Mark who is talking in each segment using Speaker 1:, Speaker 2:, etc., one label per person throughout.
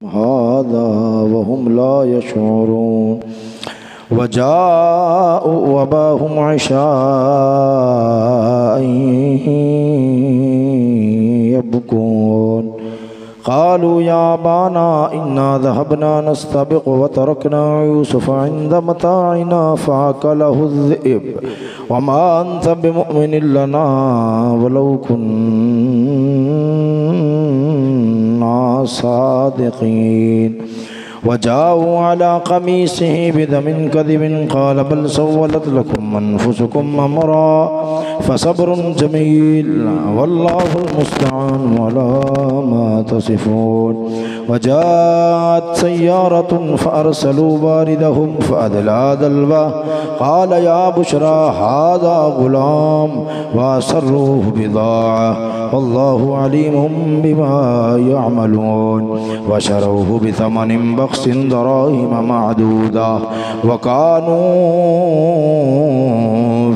Speaker 1: هذا وهم لا يشعرون وجاءوا وأباهم عشاء يبكون قالوا يا أبانا إنا ذهبنا نستبق وتركنا يوسف عند متاعنا فأكله الذئب وما أنت بمؤمن لنا ولو كنا صادقين وجاءوا على قميصه بدم كذب قال بل سولت لكم أنفسكم أمرا فصبر جميل والله المستعان على ما تصفون وجاءت سيارة فأرسلوا واردهم فأدلى دلوه قال يا بشرى هذا غلام وأسروه بضاعة والله عليم بما يعملون وشروه بثمن بخس دراهم معدودة وكانوا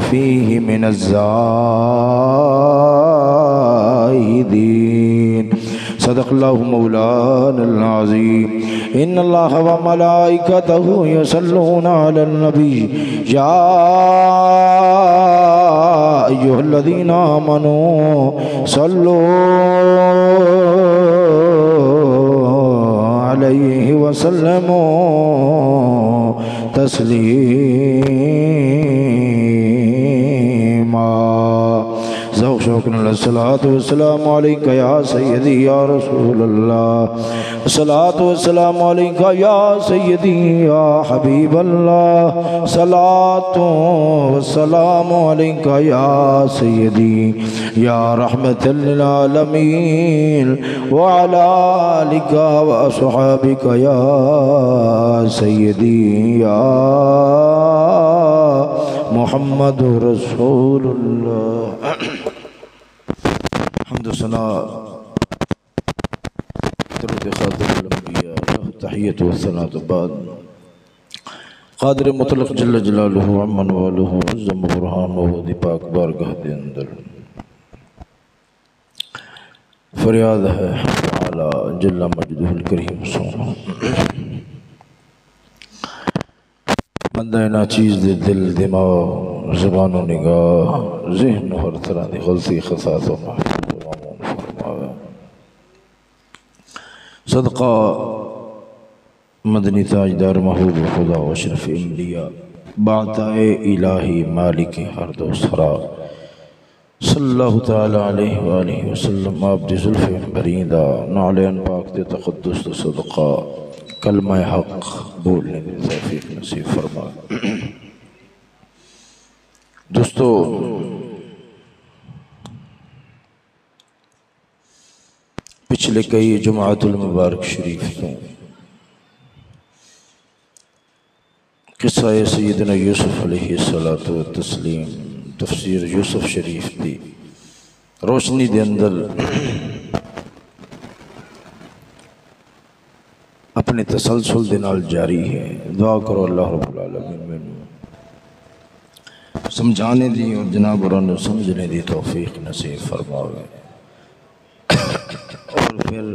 Speaker 1: فيه من الزاهدين صدق الله مولانا العظيم إن الله وملائكته يصلون على النبي يا أيها الذين آمنوا صلوا عليه وسلموا تسليما ذوق شوقنا الصلاة والسلام عليك يا سيدي يا رسول الله الصلاة والسلام عليك يا سيدي يا حبيب الله صلاة والسلام عليك يا سيدي يا رحمة للعالمين وعلى آلك وأصحابك يا سيدي يا محمد رسول الله حمد و ثنا درود خاتم الانبیاء تحیت و ثنا بعد قادر مطلق جل جلالہ عمن والہ عظم برہان و دی پاک بارگاہ دے اندر فریاد ہے تعالی جل مجدہ الکریم سونا بندہ ناچیز دے دل دماغ زبان و نگاہ ذہن و ہر طرح دی غلطی خطاط و محفوظ و معمون فرماوے صدقہ مدنی تاجدار محبوب خدا و اشرف انبیاء بعطائے الہی مالک ہر دو سرا صلی اللہ تعالی علیہ وآلہ وسلم آپ دی ظلف بریندہ نعلین پاک دے تقدس دے صدقہ کلمہ حق بولنے دی توفیق نصیب فرما دوستو پچھلے کئی جمعات المبارک شریف میں قصہ سیدنا یوسف علیہ السلام تفسیر یوسف شریف دی روشنی دے اندر اپنے تسلسل دے نال جاری ہے دعا کرو اللہ رب العالمین میں سمجھانے دی اور جناب اور سمجھنے دی توفیق نصیب فرماوے اور پھر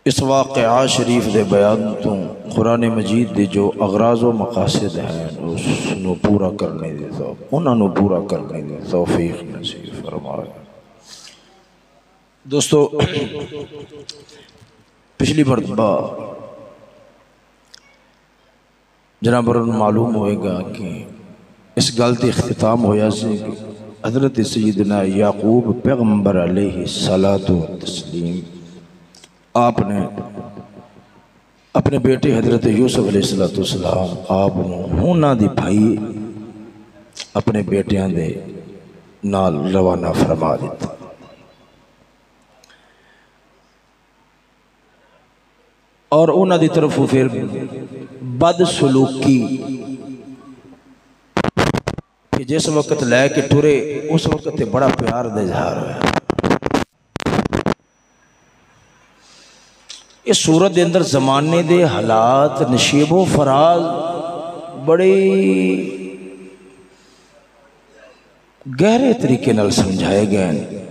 Speaker 1: اس واقعہ شریف دے بیان تو قرآن مجید دے جو اغراض و مقاصد ہیں اس نو پورا کرنے دی انہاں نو پورا کرنے دی توفیق نصیب فرماوے دوستو پچھلی مرتبہ جناب معلوم ہوئے گا کہ اس غلطی اختتام ہویا سے کہ حضرت سیدنا یعقوب پیغمبر علیہ السلام آپ نے اپنے بیٹے حضرت یوسف علیہ السلام آپ ہونا دی بھائی اپنے بیٹیاں دے نال روانہ فرما دیتا اور انہاں دی طرف پھر بد سلوکی کہ جس وقت لے کے ٹرے اس وقت بڑا پیار دے اظہار ہے اس صورت دے اندر زمانے دے حالات نشیب و فراز بڑے گہرے طریقے نال سمجھائے گئے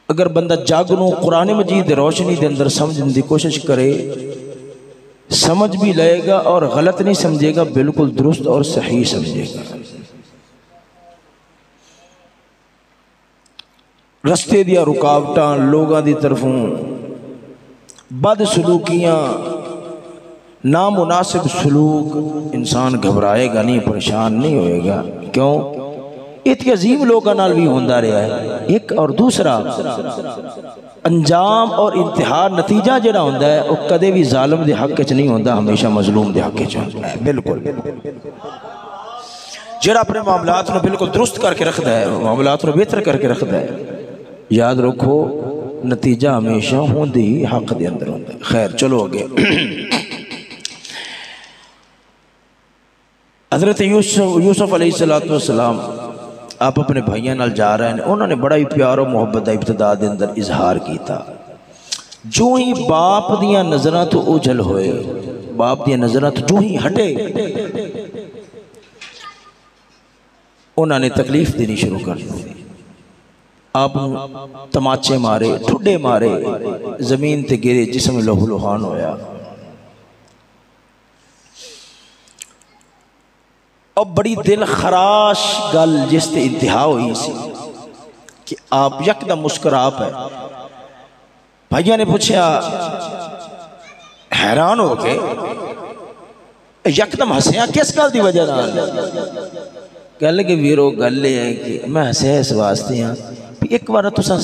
Speaker 1: اگر بندہ جاگنوں قرآن مجید روشنی دے اندر سمجھنے دی کوشش کرے سمجھ بھی لے گا اور غلط نہیں سمجھے گا، بالکل درست اور صحیح سمجھے گا۔ رستے دیا رکاوٹاں، لوگاں دی طرفوں بد سلوکیاں، نامناسب سلوک، انسان گھبرائے گا نہیں، پریشان نہیں ہوئے گا۔ کیوں؟ اتنی عظیم لوگاں نال بھی ہوندہ رہا ہے۔ ایک اور دوسرا انجام اور انتہا نتیجہ جڑا ہوندہ ہے وہ کدے بھی ظالم دے حق چ نہیں ہوندہ، ہمیشہ مظلوم دے حق چ ہوندہ ہے۔ بالکل جڑا اپنے معاملات کو بالکل درست کر کے رکھتا ہے، معاملات کو بہتر کر کے رکھتا ہے، یاد رکھو نتیجہ ہمیشہ ہوندی ہی حق دے اندر ہوندہ ہے۔ خیر چلو آگے۔ حضرت یوسف علیہ السلام آپ اپنے بھائیاں نال جا رہے ہیں، انہوں نے بڑا ہی پیار و محبت ابتدا دے اندر اظہار کیتا۔ جو ہی باپ دیاں نظریں تو اوجھل ہوئے، باپ دیاں نظریں تو جو ہی ہٹے، انہوں نے تکلیف دینی شروع کر دی۔ آپ تماچے مارے، ٹھڈے مارے، زمین تے گرے، جسم لہو لہان ہویا۔ اب بڑی دل خراش گل جس تے انتہا ہوئی سی کہ آپ یکدم مسکرا پے۔ بھائیہ نے پوچھا، حیران ہو کے یکدم ہسیاں کس گل دی وجہ نہ؟ کہہ لگے ویرو گل لے ہیں کہ میں ہسے اس واسطے ہاں ایک بار تساں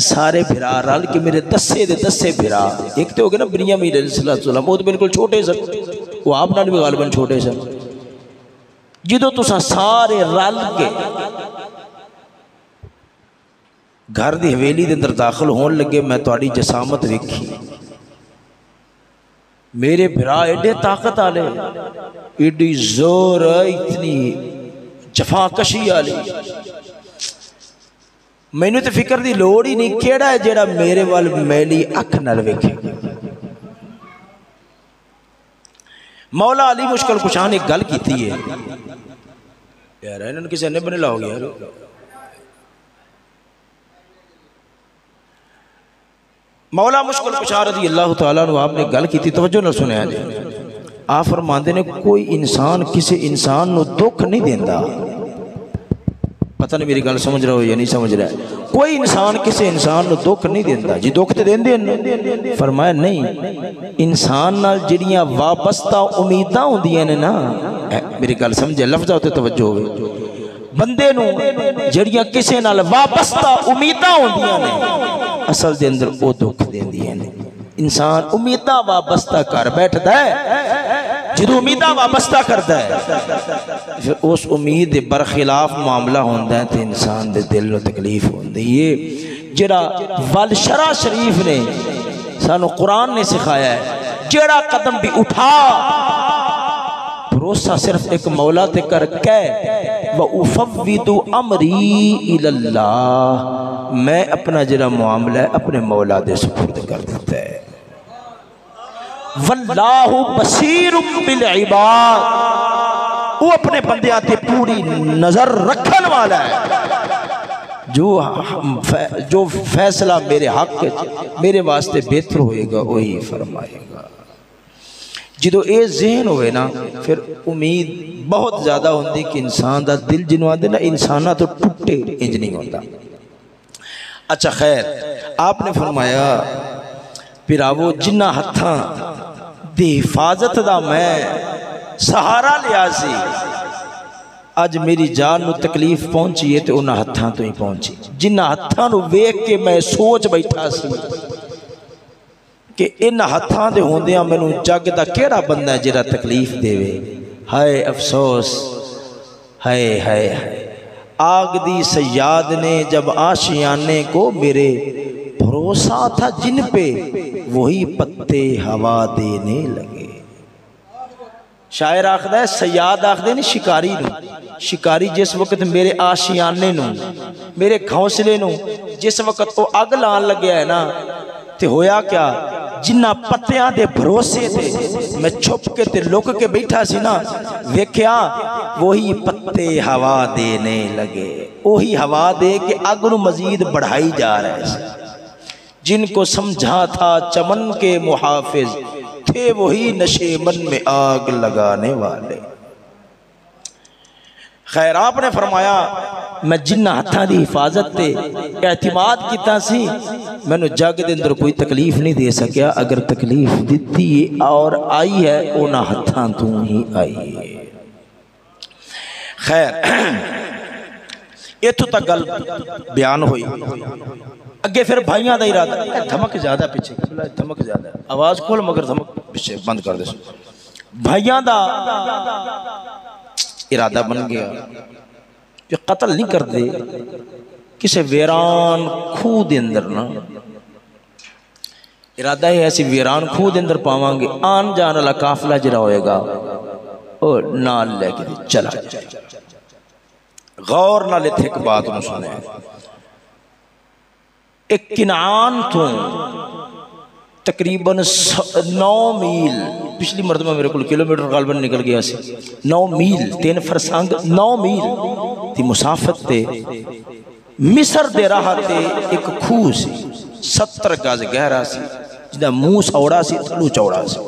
Speaker 1: سارے بھرا رل کے میرے دسے دے دسے بھرا، ایک تو ہو گئے نا بنیامین علیہ السلام، وہ تو بالکل چھوٹے سن، وہ آپ نال بھی غالباً چھوٹے سن۔ جدو تساں سارے رل کے گھر دی حویلی دے اندر داخل ہون لگے، میں تہاڈی جسامت ویکھی، میرے بھرا ایڈے طاقت آلے، ایڈی زور، اتنی جفا کشی آلی، میں نے تو فکر دی لوڑ ہی نہیں، کیڑا ہے جیڑا میرے وال میلی اکھ نال ویکھے۔ مولا علی مشکل کشان ایک گل کیتی ہے، یار انہوں نے کسی نے بنے لاؤ گیا، مولا مشکل کشان رضی اللہ تعالیٰ عنہ آپ نے گل کیتی، توجہ نہ سنیا جائے۔ آپ فرماندے نے کوئی انسان کسی انسان نو دکھ نہیں دیندہ، پتہ نہیں میری گل سمجھ رہا ہو یا نہیں سمجھ رہا ہے، کوئی انسان کسی انسان نو دکھ نہیں دیندہ۔ جی دکھ تے دیندے ہیں؟ فرمایا نہیں، انسان نال جڑیاں وابستہ امیداں ہوندیاں نے نا، میری گل سمجھے، لفظہ ہوتے توجہ ہوئے، بندے نو جڑیاں کسی نال وابستہ امیداں ہوندیاں نے اصل دے اندر او دکھ دیندیاں نے۔ انسان امیداں وابستہ کر بیٹھتا ہے، جدو امیداں وابستہ کرتا ہے پھر اس امید دے برخلاف معاملہ ہوندہ ہے تو انسان دے دل و تکلیف ہوندی۔ یہ جڑا والشرع شریف نے سانو قرآن نے سکھایا ہے، جڑا قدم بھی اٹھا بھروسہ صرف ایک مولا تے کر کے وَأُفَوِّضُ أَمْرِي إِلَى اللَّهِ، میں اپنا جڑا معاملہ ہے اپنے مولا دے سپرد کر دیتا ہے۔ وَاللَّهُ بَصِيرٌ بِالْعِبَادِ، وہ اپنے بندیاں تے پوری نظر رکھن والا ہے، جو فیصلہ میرے حق میرے واسطے بہتر ہوئے گا وہی فرمائے گا۔ جدو اے ذہن ہوئے نا پھر امید بہت زیادہ ہوندی کہ انسان دا دل جنوان دے نا انسانہ تو ٹوٹے انج نہیں ہوتا۔ اچھا خیر، آپ نے فرمایا پھر آوو جنہ ہتھاں دی حفاظت دا میں سہارا لیا سی، آج میری جان نو تکلیف پہنچی ہے تو انہ ہتھاں تو ہی پہنچی، جنہ ہتھاں نو ویک کے میں سوچ بیٹھا سی کہ ان ہتھاں دے ہوندیاں میں نو جگ دا کیڑا بندہ ہے جڑا تکلیف دے وے، ہائے افسوس، ہائے ہائے ہائے، آگ دی سیاد نے جب آشیانے کو میرے بھروسہ تھا جن پہ وہی پتے ہوا دینے لگے۔ شاعر آخدہ ہے سیاد آخدہ نہیں شکاری نو، شکاری جس وقت میرے آشیانے نو میرے گھونسلے نو جس وقت وہ اگ لان لگیا ہے نا تے ہویا کیا، جنہ پتیاں دے بھروسے تے میں چھپ کے تے لک کے بیٹھا سی نا، ویکھیا وہی پتے ہوا دینے لگے، وہی ہوا دے کے اگ نو مزید بڑھائی جا رہے ہیں۔ جن کو سمجھا تھا چمن کے محافظ، تھے وہی نشے من میں آگ لگانے والے۔ خیر آپ نے فرمایا میں جنہ ہتھاں دی حفاظت تے اعتماد کیتا سی، میں نے جگ دے اندر کوئی تکلیف نہیں دے سکیا، اگر تکلیف دیتی اور آئی ہے اونا ہتھاں تو ہی آئی ہے۔ خیر ایتھو تک گل بیان ہوئی، اگے پھر بھائیاں دا ارادہ، دھمک زیادہ پیچھے، دھمک زیادہ، آواز کھول مگر دھمک پیچھے بند کر دے۔ بھائیاں دا ارادہ بن گیا جو قتل نہیں کر دے، کسے ویران کھو دے اندر نا، ارادہ ہے ایسی ویران کھو دے اندر پاواں گے، آن جان والا قافلہ جڑا ہوئے گا اور نال لے کے چلا جائے۔ غور نہ لیتے ایک بات نہ سنے، ایک کنعان تو تقریباً 9 میل، پچھلی مرتبہ میرے کو کلومیٹر غالباً نکل گیا سی، 9 میل 3 فرسنگ 9 میل تی مسافت تے مصر دے راہ تے ایک کھو سی 70 گز گہرا سی، جنہا منہ سوڑا سی تھلو چوڑا سی،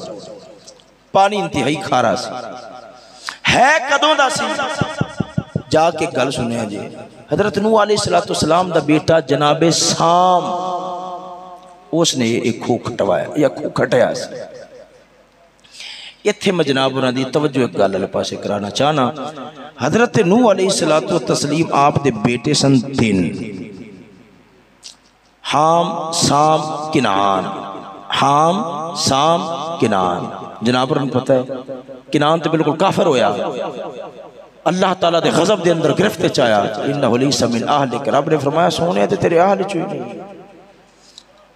Speaker 1: پانی انتہائی کھارا سی، ہے کدوں دا سی؟ جا کے گل سنے جی، حضرت نوح علیہ السلام دا بیٹا جناب سام، اس نے ایک کھو کھٹوایا یا کھو کھٹیا سی۔ یہ تھے میں جناب انہاں دی توجہ ایک گل اللہ پاسے کرانا چاہنا، حضرت نوح علیہ السلام آپ دے بیٹے سن 3، حام سام کنعان، حام سام کنعان۔ جناب انہاں پتہ ہے کنعان تے بالکل کافر ہویا، اللہ تعالیٰ دے غضب دے اندر گرفت چایا، انہو لیس من اہلک، رب نے فرمایا سونے تے تیرے اہل چوئی نہیں۔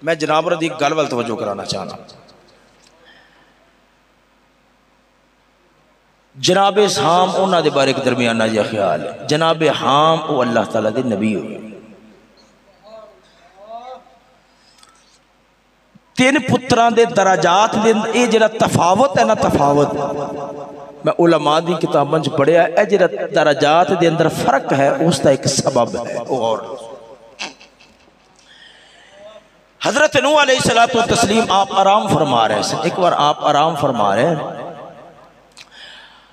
Speaker 1: میں جناب رضی گل وال توجہ کرانا چاہنا، جناب حام انہاں دے بارے ایک درمیانہ جا خیال ہے، جناب حام او اللہ تعالیٰ دے نبی ہوئے، 3 پتران دے درجات دے اے جڑا تفاوت ہے نا، تفاوت میں علماء دی کتاباں چ پڑھیا اے جڑا درجات دے اندر فرق ہے اس دا ایک سبب ہے۔ اور حضرت نوح علیہ السلام آپ آرام فرما رہے ہیں، ایک بار آپ آرام فرما رہے ہیں،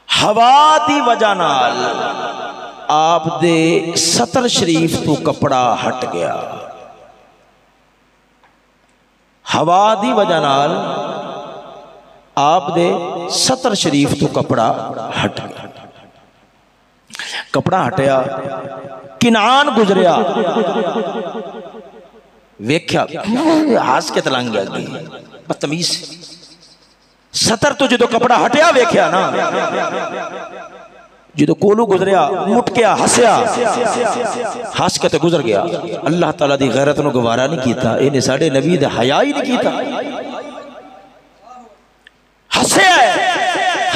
Speaker 1: ہوا دی وجہ نال آپ دے ستر شریف تو کپڑا ہٹ گیا، ہوا دی وجہ نال آپ دے ستر شریف تو کپڑا ہٹ گیا، کپڑا ہٹیا، کنعان گزریا، ویکھیا ہاس کے تلنگ گیا گئی بدتمیز، ستر تو جدو کپڑا ہٹیا ویکھیا نا، جدو کولو گزریا مٹکیا ہسیا، ہس کے تے گزر گیا۔ اللہ تعالیٰ دی غیرت نو گوارا نہیں کیتا، انہیں ساڑھے نبی دے حیاء ہی نہیں کیتا، ہسیا ہے،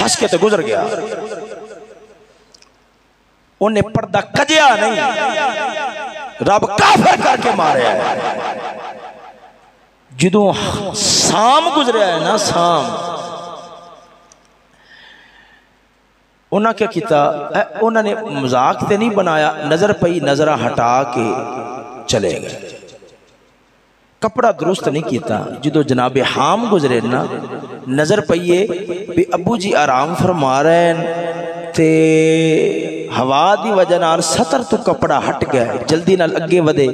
Speaker 1: ہس کے تے گزر گیا، انہیں پردہ کجیا نہیں، رب کافر کر کے مارے ہے۔ جدو سام گزریا ہے نا، سام انہاں کیا کیتا، انہاں نے مذاق تے نہیں بنایا، نظر پئی نظرہ ہٹا کے چلے گئے، کپڑا درست نہیں کیتا۔ جدو جناب حام گزرے نا، نظر پئیے بھی ابو جی آرام فرما رہے ہیں تے ہوا دی وجہ نال ستر تو کپڑا ہٹ گیا، جلدی نال اگے ودے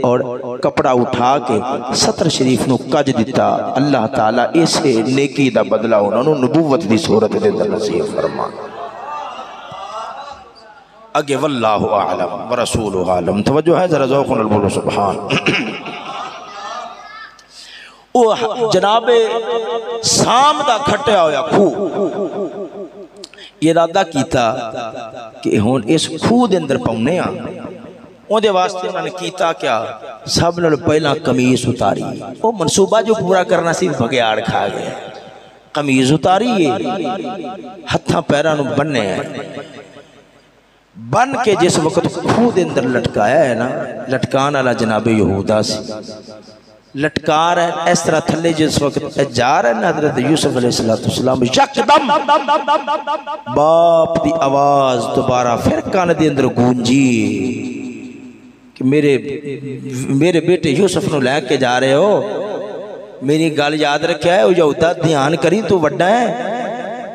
Speaker 1: اور کپڑا اٹھا کے ستر شریف نو کج دیتا۔ اللہ تعالیٰ اسے نیکی دا بدلہ انہوں نبوت دی صورت دے در نصیب فرما۔ اگے واللہ اعلم ورسولہ عالم، توجہ ہے ذرا ذوق نال بولو سبحان۔ او جناب سام دا کھٹیا ہویا کھو، ارادہ کیتا کہ ہون اس کھو دے اندر پاؤنے آن، اون دے واسطے انہوں نے کیتا کیا، سب نے پہلا قمیص اتاری، وہ منصوبہ جو پورا کرنا سی بھگیاڑ کھا گیا، قمیص اتاری ہتھاں پیرانو بننے ہیں، بن کے جس وقت کھو دے اندر لٹکایا ہے نا، لٹکان والا جناب یہودا سی، لٹکار ہے اس طرح تھلے جس وقت جا رہا ہے حضرت یوسف علیہ السلام یکدم باپ دی آواز دوبارہ پھر کان دے اندر گونجی کہ میرے بیٹے یوسف نو لے کے جا رہے ہو، میری گل یاد رکھیا ہے، یہودا دھیان کری تو وڈا ہے،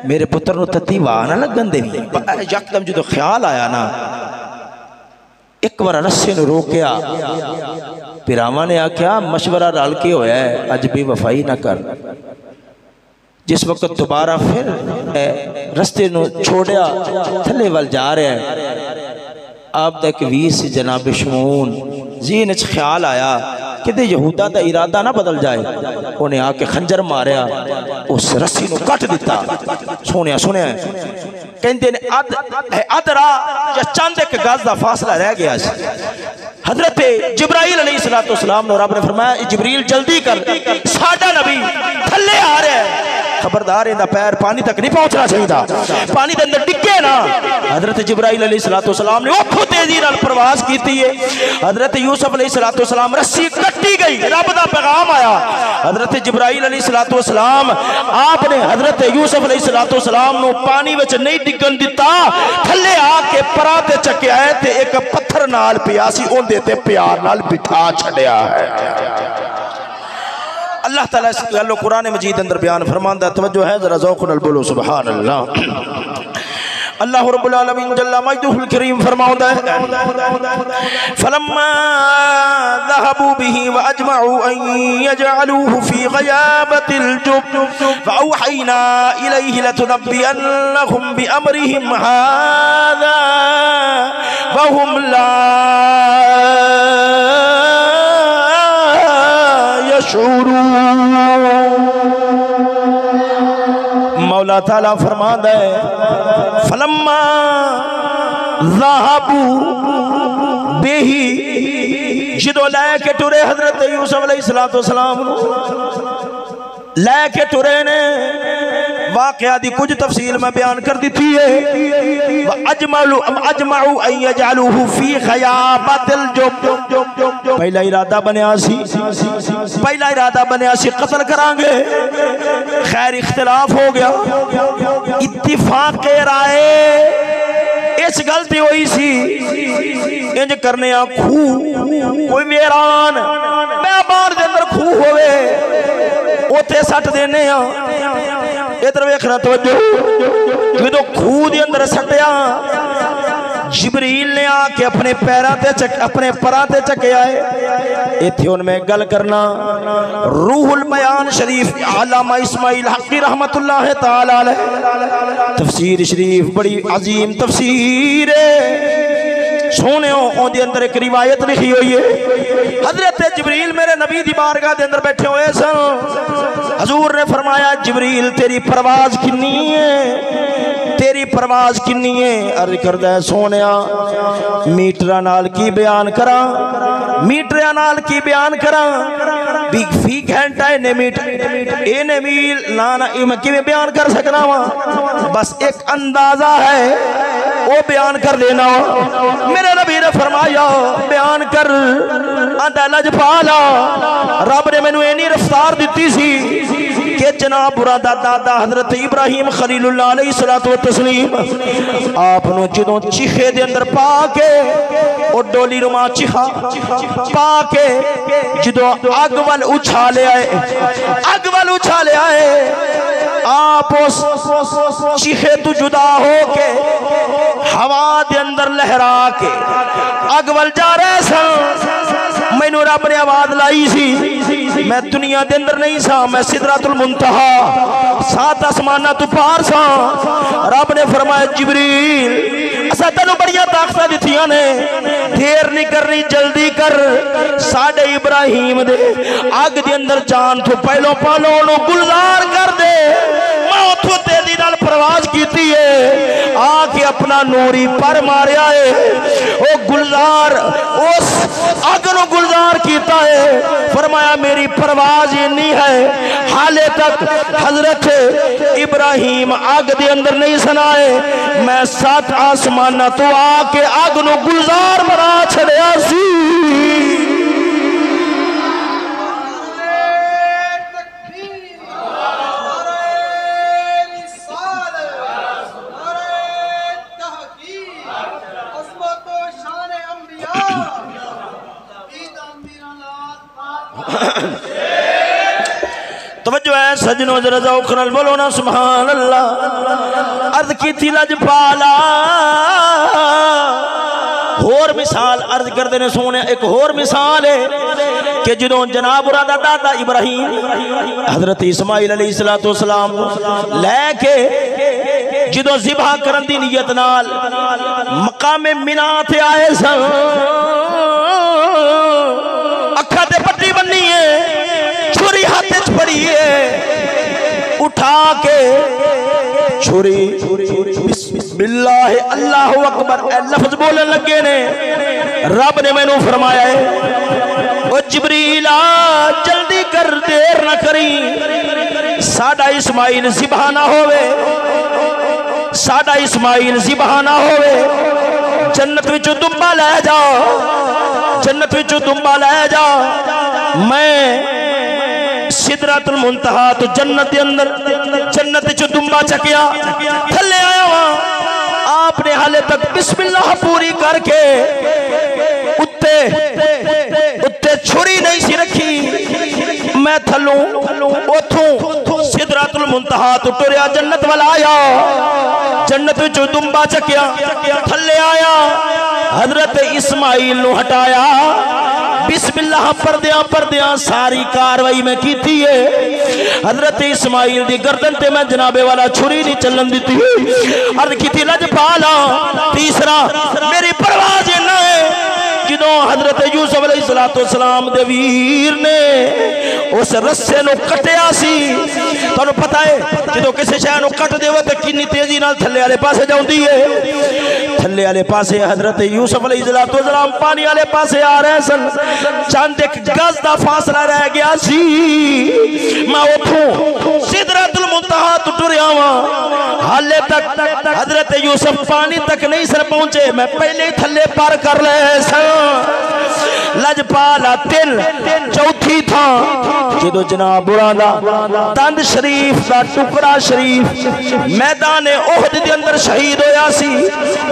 Speaker 1: میرے پتر نو تتی واہ نہ لگن دے. یکدم جدو خیال آیا نا ایک بار رسے نو روکیا، پیراواں نے آکھیا مشورہ رل کے ہویا ہے اج بے وفائی نہ کر. جس وقت دوبارہ پھر رستے نو چھوڑیا تھلے وال جا رہا ہے، آپ تک ویس جناب شمون ذہن وچ خیال آیا کہ یہودا دا ارادہ نہ بدل جائے. انہیں آ کے خنجر ماریا، اس رسی نو کٹ دیتا. سنیا کہندے نے ادرا یا چند ایک گز دا فاصلہ رہ گیا. حضرت جبرائیل علیہ السلام نے رب نے فرمایا جبریل جلدی کر، ساڈا نبی تھلے آ رہا ہے، خبردار اندا پیر پانی تک نہیں پہنچنا چاہیے، پانی دے اندر ڈگے نا. حضرت جبرائیل علیہ السلام نے اوتھوں تیزی نال پرواز کیتی ہے. حضرت یوسف علیہ السلام رسی کٹی گئی، رب دا پیغام آیا. حضرت جبرائیل علیہ السلام آپ نے حضرت یوسف علیہ السلام نو پانی وچ نہیں ڈگن دتا، تھلے آ کے پرا تے چکیا ہے تے ایک پتھر نال پیا سی اون دے تے پیار نال بٹھا چھڈیا ہے. اللہ تعالیٰ اس گل قرآن مجید اندر بیان فرماندا ہے، توجہ ہے ذرا ذوق نال بولو سبحان اللہ. اللہ رب العالمین جل مجدہ الکریم فرماؤندا ہے فلما ذهبوا به واجمعوا ان يجعلوه في غيابة الجب فاوحينا اليه لتنبئنهم بامرهم هذا وهم لا يشعرون. مولا تعالیٰ فرماتا ہے فلما ذهبوا به، جدو لے کے ٹرے حضرت یوسف علیہ السلام لے کے ٹرے نے، واقعہ دی کچھ تفصیل میں بیان کر دیتی ہے. اجمعوا ان يجعلوه في غيابة الجب، پہلا ارادہ بنیا سی قتل کران گے، خیر اختلاف ہو گیا، اتفاق رائے اس غلطی ہوئی سی انج کرنے کوئی ویران بیابان دے اندر کھو ہوئے اوتے سٹ دینے ادھر ویکھنا توجہ. جدو کھو دے اندر سٹیا جبریل نے آ کے اپنے پراں تے چکیا ہے. ایتھے ان میں گل کرنا روح البیان شریف علامہ اسماعیل حقی رحمت اللہ تعالی علیہ تفسیر شریف بڑی عظیم تفسیر ہے. سونے اون دے اندر ایک روایت لکھی ہوئی ہے، حضرت جبریل میرے نبی دی بارگاہ دے اندر بیٹھے ہوئے سن. حضور نے فرمایا جبریل تیری پرواز کنی ہے، تیری پرواز کنی ہے؟ عرض کردہ ہے سونیا میٹرہ نال کی بیان کرا، میٹرہ نال کی بیان کرا فی گھنٹہ اینے میل لانا کی میں بیان کر سکنا ہوا، بس ایک اندازہ ہے وہ بیان کر دینا. میرے نبی نے فرمایا بیان کر آندہ لج پالا، رب نے میں نے اینی رفتار دیتی سی کہ جناب برادہ دادا حضرت ابراہیم خلیل اللہ علیہ السلام آپ نو جدوں چیخے دے اندر پا کے اور ڈولی رما چیخا پا کے جدوں اگول اچھالے آئے آپ اس چیخے تو جدا ہو کے ہوا دے اندر لہرا کے اگول جا رہے سن. میں نو رب نے آواز لائی سی، میں دنیا دے اندر نہیں سا، میں سدرۃ المنتہا سات آسمانہ تو پار سا. رب نے فرمایا جبریل اسا تینوں بڑیاں طاقتاں دتیاں نے، دیر نہیں کرنی جلدی کر، ساڈے ابراہیم دے اگ دے اندر جان تو پہلو پالو نو گلزار کر دے. میں اتھوں تیزی نال پرواز کیتی ہے، آ کے اپنا نوری پر ماریا ہے، او گلزار اس اگ نو گلزار کیتا ہے. فرمایا میری پرواز یہ نہیں ہے، حالے تک حضرت ابراہیم آگ دے اندر نہیں سنائے، میں سات آسمانہ تو آ کے آگ نو گلزار بنا چھڑیا سی. ہے سجنوں ذرا ذوق نال بولو نا سبحان اللہ. عرض کی تھی لجپالا اور مثال عرض کردے نے سونے ایک اور مثال ہے کہ جدوں جناب دا دادا ابراہیم حضرت اسماعیل علیہ السلام لے کے جدوں ذبح کرن دی نیت نال مقام منا تے آئے سن اکھا تے پٹی بننی ہے چھری ہاتھ وچ پڑی ہے اٹھا کے چھری بسم اللہ اللہ اکبر اے لفظ بولنے لگے نے رب نے میں نو فرمایا ہے او جبریل جلدی کر دیر نہ کری ساڈا اسماعیل ذبح نہ ہوئے ساڈا اسماعیل ذبح نہ ہوئے جنت وچوں دمبا لے جا جنت وچوں دمبا لے جا میں سدرۃ المنتہا تو جنت دے اندر جنت وچوں دمبا چکیا تھلے آیا ہاں آپ نے حالے تک بسم اللہ پوری کر کے اتے چھری نہیں سی رکھی میں تھلوں اوتھوں سدرۃ المنتہا تو ٹریا جنت والا آیا جنت وچوں دمبا چکیا تھلے آیا حضرت اسماعیل نو ہٹایا بسم اللہ پردیاں ساری کاروائی میں کیتی ہے حضرت اسماعیل دی گردن تے میں جنابے والا چھری نہیں چلن دیتی عرض کیتی لجپالا تیسرا میری پرواز نہ ہے جدوں حضرت یوسف علیہ السلام دے ویر نے اس رسے نو کٹیا سی تانوں پتہ ہے جدوں کسے شے نو کٹ دیو تے کتنی تیزی نال تھلے والے پاسے جاندی ہے تھلے والے پاسے حضرت یوسف علیہ السلام پانی والے پاسے آ رہے سن چند ایک گز دا فاصلہ رہ گیا سی میں اوتھوں سدرۃ المنتہا تو ٹریا ہاں حالے تک حضرت یوسف پانی تک نہیں سر پہنچے میں پہلے ہی تھلے پار کر لے سن لجپالا تل چوتھی تھا جدو جناب برادا تند شریف دا ٹکڑا شریف میدان احد دے اندر شہید ہویا سی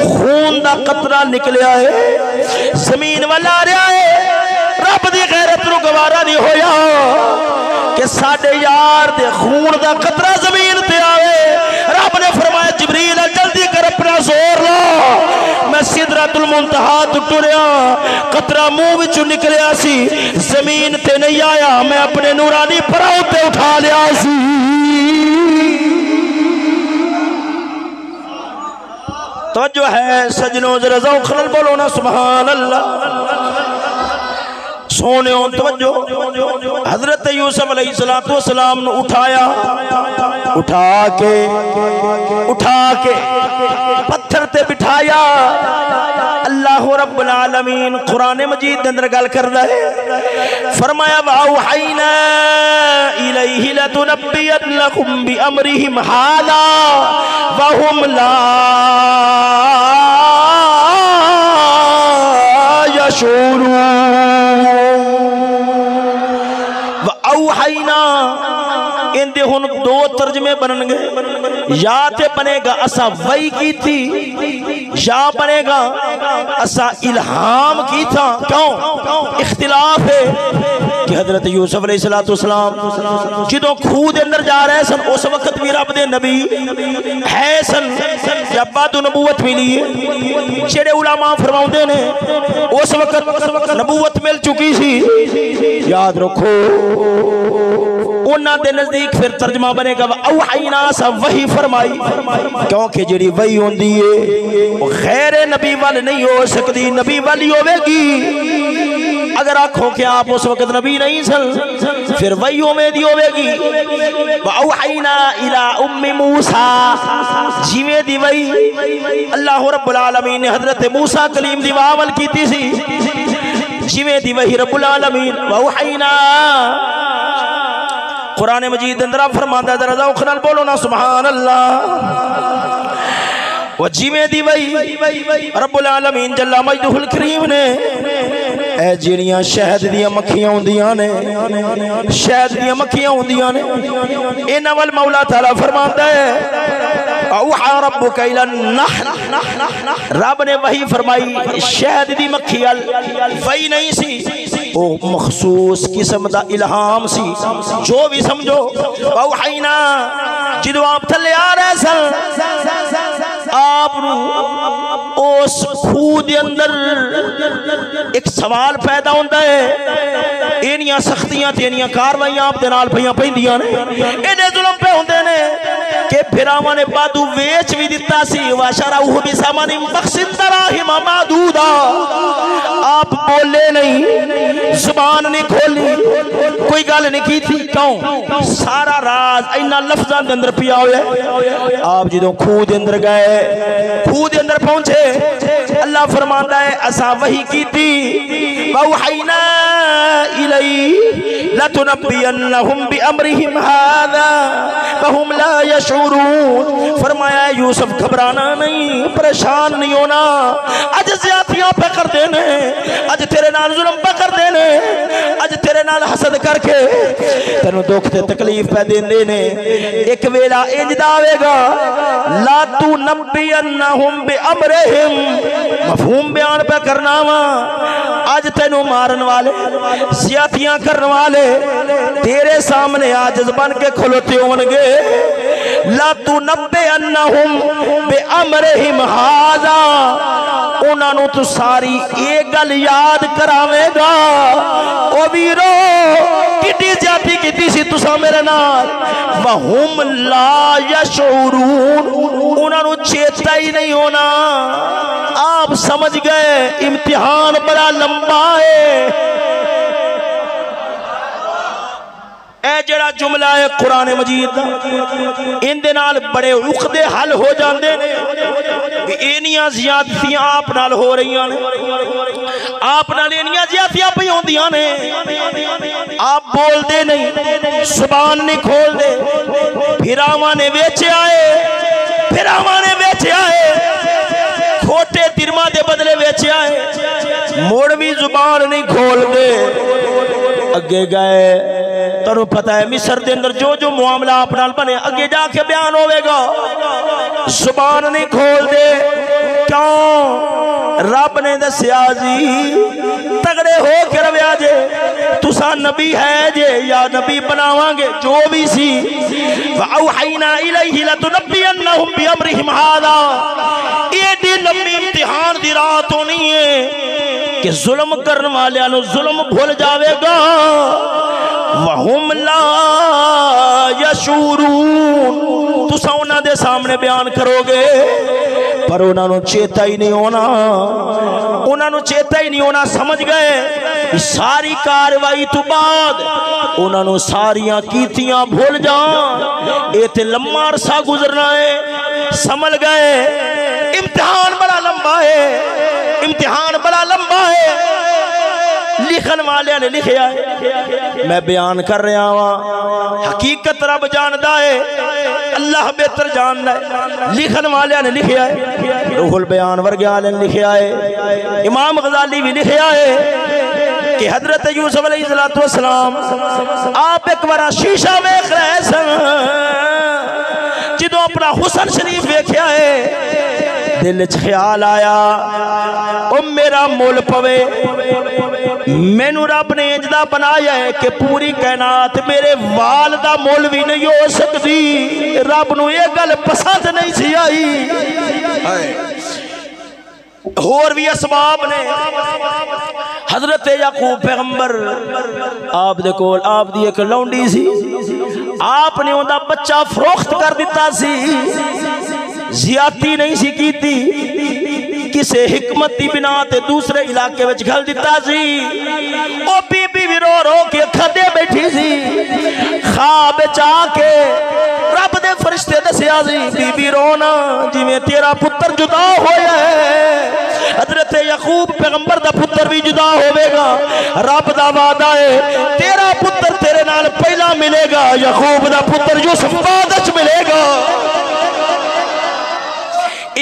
Speaker 1: خون دا قطرہ نکلیا ہے زمین والا رہا ہے رب دی غیرت نو گوارا نہیں ہویا کہ ساڑے یار دے خون دا قطرہ زمین تے آوے رب نے فرمایا جبریل جلدی کر اپنا زور لا میں سدرۃ المنتہا تو ٹریا قطرہ منہ وچوں نکلیا سی زمین تے نہیں آیا میں اپنے نورانی پراؤ تے اٹھا لیا سی توجہ ہے سجنوں ذرا ذوق نال بولو نا سبحان اللہ سونے توجہ حضرت یوسف علیہ السلام نے اٹھا کے پتھر تے بٹھایا اللہ رب العالمین قرآن مجید کے اندر گل کردا ہے فرمایا وَأَوْحَيْنَا إِلَيْهِ لَتُنَبِّئَنَّهُمْ بِأَمْرِهِمْ هَذَا وَهُمْ لَا يَشْعُرُونَ وَأَوْحَيْنَا ان دے ہن دو ترجمے بنن گے یا تے بنے گا اسا وحی کی تھی یا بنے گا اسا الہام کی تھا کیوں اختلاف ہے کہ حضرت یوسف علیہ السلام جدوں کھو دے اندر جا رہے سن اس وقت بھی رب دے نبی ہے سن جب بعد نبوت ملی ہے جڑے علماء فرماؤندے نے اس وقت نبوت مل چکی سی یاد رکھو انہاں دے نزدیک پھر ترجمہ بنے گا اوحینا سا وحی فرمائی کیونکہ جڑی وحی ہوندی ہے وہ غیر نبی وال نہیں ہو سکتی نبی والی ہوے گی اگر آنکھوں کہ آپ اس وقت نبی نہیں سن پھر وحی امیدی ہوے گی اوحینا الی ام موسیٰ جیویں دی وحی اللہ رب العالمین نے حضرت موسیٰ کلیم دی واول کیتی سی جیویں دی وحی رب العالمین اوحینا قرآن مجید اندر فرماتا ہے ذرا ذوق نال بولو نا سبحان اللہ وہ جیویں دی وحی رب العالمین جل مجدہ الکریم نے اے جڑیاں شہد دیاں مکھیاں ہوندیاں نے شہد دیاں مکھیاں ہوندیاں نے انہاں ول مولا تعالی فرماتا ہے اوحى ربک الی النحل رب نے وحی فرمائی شہد دی مکھی وحی نہیں سی او مخصوص قسم دا الہام سی جو بھی سمجھو وَأَوْحَيْنَا جدو آپ تھلے آ رہے سن آپ اس خود اندر ایک سوال پیدا ہوتا ہے اینیاں سختیاں تینیاں کاروائیاں آپ دنال پہیاں پہندیاں نے اینے ظلم پہ ہوندے نے کہ پھراواں نے بادو ویچ بھی دیتا سی وَشَرَوْهُ بِثَمَنٍ بَخْسٍ دَرَاهِمَ مَعْدُودًا آپ بولے نہیں زبان نہیں کھولی کوئی گل نہیں کی تھی کیوں سارا راز اینا لفظان دے اندر پیا ہوئے آپ جدوں خود اندر گئے خود اندر پہنچے اللہ فرماتا ہے اسا وحی کی تھی وَأَوْحَيْنَا إِلَيْهِ لَتُنَبِّيَنَّهُمْ بِأَمْرِهِمْ هَذَا فَهُمْ لَا يَشْعُرُونَ فرمایا یوسف گھبرانا نہیں پریشان نہیں ہونا اج زیادتیاں پہ کر دینے اج تیرے نال ظلم پہ کر دینے اج تیرے نال حسد کر کے تینوں دکھ تے تکلیف پہ دینے ایک ویلا انج داوے گا لا تُنَبِّيَنَّهُمْ بِأَمْرِهِمْ مفہوم بیان پہ کرنا وا آج تینوں مارن والے زیادتیاں کرن والے تیرے سامنے عاجز بن کے کھلوتے ہونگے لا تُنَبِّيَنَّهُمْ بِأَمْرِهِمْ هَذَا انہاں نو تو ساری ایک گل یاد کراوے گا او ویرو کٹی زیادتی کٹی سی تسا میرے نال وَهُمْ لَا يَشْعُرُونَ انہاں نو چیتا ہی نہیں ہونا آپ سمجھ گئے امتحان بڑا لمبا ہے اے جڑا جملہ ہے قرآن مجید دا ان دے نال بڑے عقدے حل ہو جاندے نے کہ اینیاں زیادتیاں آپ نال ہو رہی ہیں آپ نال اینیاں زیادتیاں پہ ہوندیاں نے آپ بول دے نہیں زبان نہیں کھول دے پھراواں نے ویچے آئے پھراواں نے ویچے آئے کھوٹے درما دے بدلے ویچے آئے موڑ بھی زبان نہیں کھول دے اگے گئے تنو پتہ ہے مصر دے اندر جو جو معاملہ اپنا بنے اگے جا کے بیان ہوئے گا زبان نہیں کھول دے کیوں رب نے دسیا جی تگڑے ہو کے رویا جے تسا نبی ہے جے یا نبی بناواں گے جو بھی سی وَأَوْحَيْنَا إِلَيْهِ لَتُنَبِّيَنَّهُمْ بِأَمْرِهِمْ هَذَا یہ دی لمبی امتحان دی رات ہونی ہے کہ ظلم کرن والے نو ظلم بھول جاوے گا وَهُمْ لَا يَشْعُرُونَ تسا انہاں دے سامنے بیان کرو گے پر انہاں نو چیتا ہی نہیں ہونا انہاں نو چیتا ہی نہیں ہونا سمجھ گئے ساری کاروائی تو بعد انہاں نو ساریاں کیتیاں بھول جان اے تے لمبا عرصہ گزرنا ہے سمجھ گئے امتحان بڑا لمبا ہے امتحان بڑا لمبا ہے لکھن والے نے لکھیا ہے میں بیان کر رہا ہوں حقیقت رب جاندا ہے اللہ بہتر جاندا ہے لکھن والے نے لکھیا ہے روح البیان ورگے والے نے لکھیا ہے امام غزالی بھی لکھیا ہے کہ حضرت یوسف علیہ السلام آپ ایک بار شیشہ ویکھ رہے سن جدوں اپنا حسن شریف ویکھیا ہے دل وچ خیال آیا او میرا مول پوے مینو رب نے اجدا بنایا ہے کہ پوری کائنات میرے والدہ مول بھی نہیں ہو سکتی رب نو یہ گل پسند نہیں سی آئی اور بھی اسباب نے حضرت یعقوب پیغمبر آپ دے کول آپ دی ایک لونڈی سی آپ نے اوندا بچہ فروخت کر دیتا سی زیادتی نہیں سی کیتی کسے حکمت دی بنا تے دوسرے علاقے وچ گھل دیتا سی او بی بی رو رو کے کھدے بیٹھی سی خواب چا کے رب دے فرشتے دسیا سی بی بی رونا جی میں تیرا پتر جدا ہویا ہے حضرت یعقوب پیغمبر دا پتر بھی جدا ہوئے گا رب دا وعدہ ہے تیرا پتر تیرے نال پہلا ملے گا یعقوب دا پتر یوسف بعد وچ ملے گا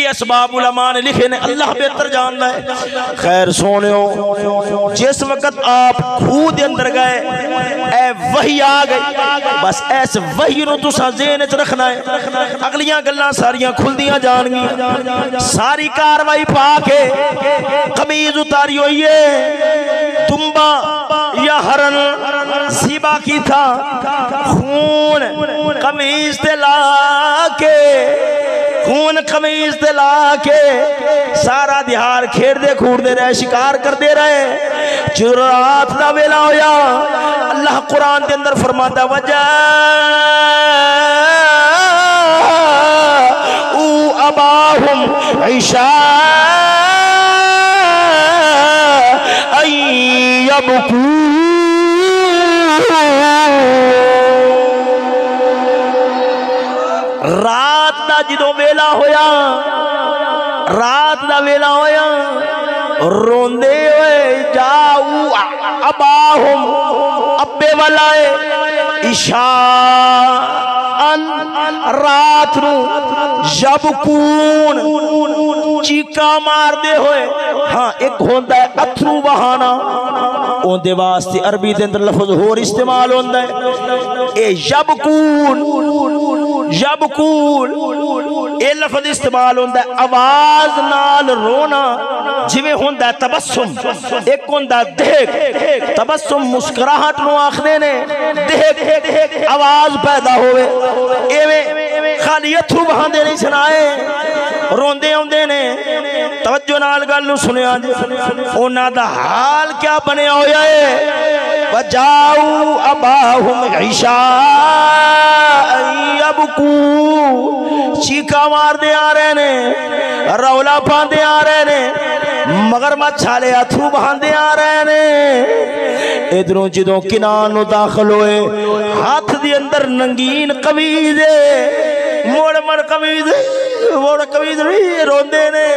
Speaker 1: کی اسباب علماء نے لکھے نے اللہ بہتر جاننا ہے۔ خیر سونےو جس وقت آپ کھو دے اندر گئے اے وحی آ گئی، بس ایس وحی نو تسا ذہن وچ رکھنا ہے، اگلیاں گلاں ساریاں کھلدیاں جان گی۔ ساری کاروائی پا کے قمیض اتاری ہوئی ہے، دمبا یا ہرن ذبح کی تھا، خون قمیض تے لا کے، خون قمیض تے لا کے سارا دیہار کھیڑ دے کھوڑ دے رہے، شکار کر دے رہے۔ جو رات دا ویلا ہویا اللہ قرآن دے اندر فرماتا وجہ اباہم عشاء یبکون، رات دا جدو ویلا ہویا، رات دا ویلا ہویا روندے ہوئے جاؤ اباہم ابے والائے عشاء رات نو یبکون چیکا مار دے ہوئے۔ ہاں ایک ہوندہ ہے اتھرو بہانا، اون دے واسطے عربی دے اندر لفظ اور استعمال ہوندہ ہے اے یبکون، یبکون اے لفظ استعمال ہوندہ ہے آواز نال رونا، جویں ہوندہ ہے تبسم، ایک ہوندہ ہے دہک، تبسم مسکراہٹ نو آخدے نے، دہک آواز پیدا ہوئے، ایویں خالی اتھرو بہاندے نہیں سنائے، روندے ہوندے نے۔ توجہ نال گل نو سنیا جی، اونا دا حال کیا بنے ہویا ہے وجاؤ اباہم عشاء یبکون، چیکا مار دے آ رہے نے، رولا پان دے آ رہے نے، مگرمچھ چھالے اتھرو بہان دے آ رہے نے۔ ادھروں جدوں کنان نو داخل ہوئے ہاتھ دی اندر ننگین قمیض موڑ مڑ قمیض موڑ قمیض روندے نے،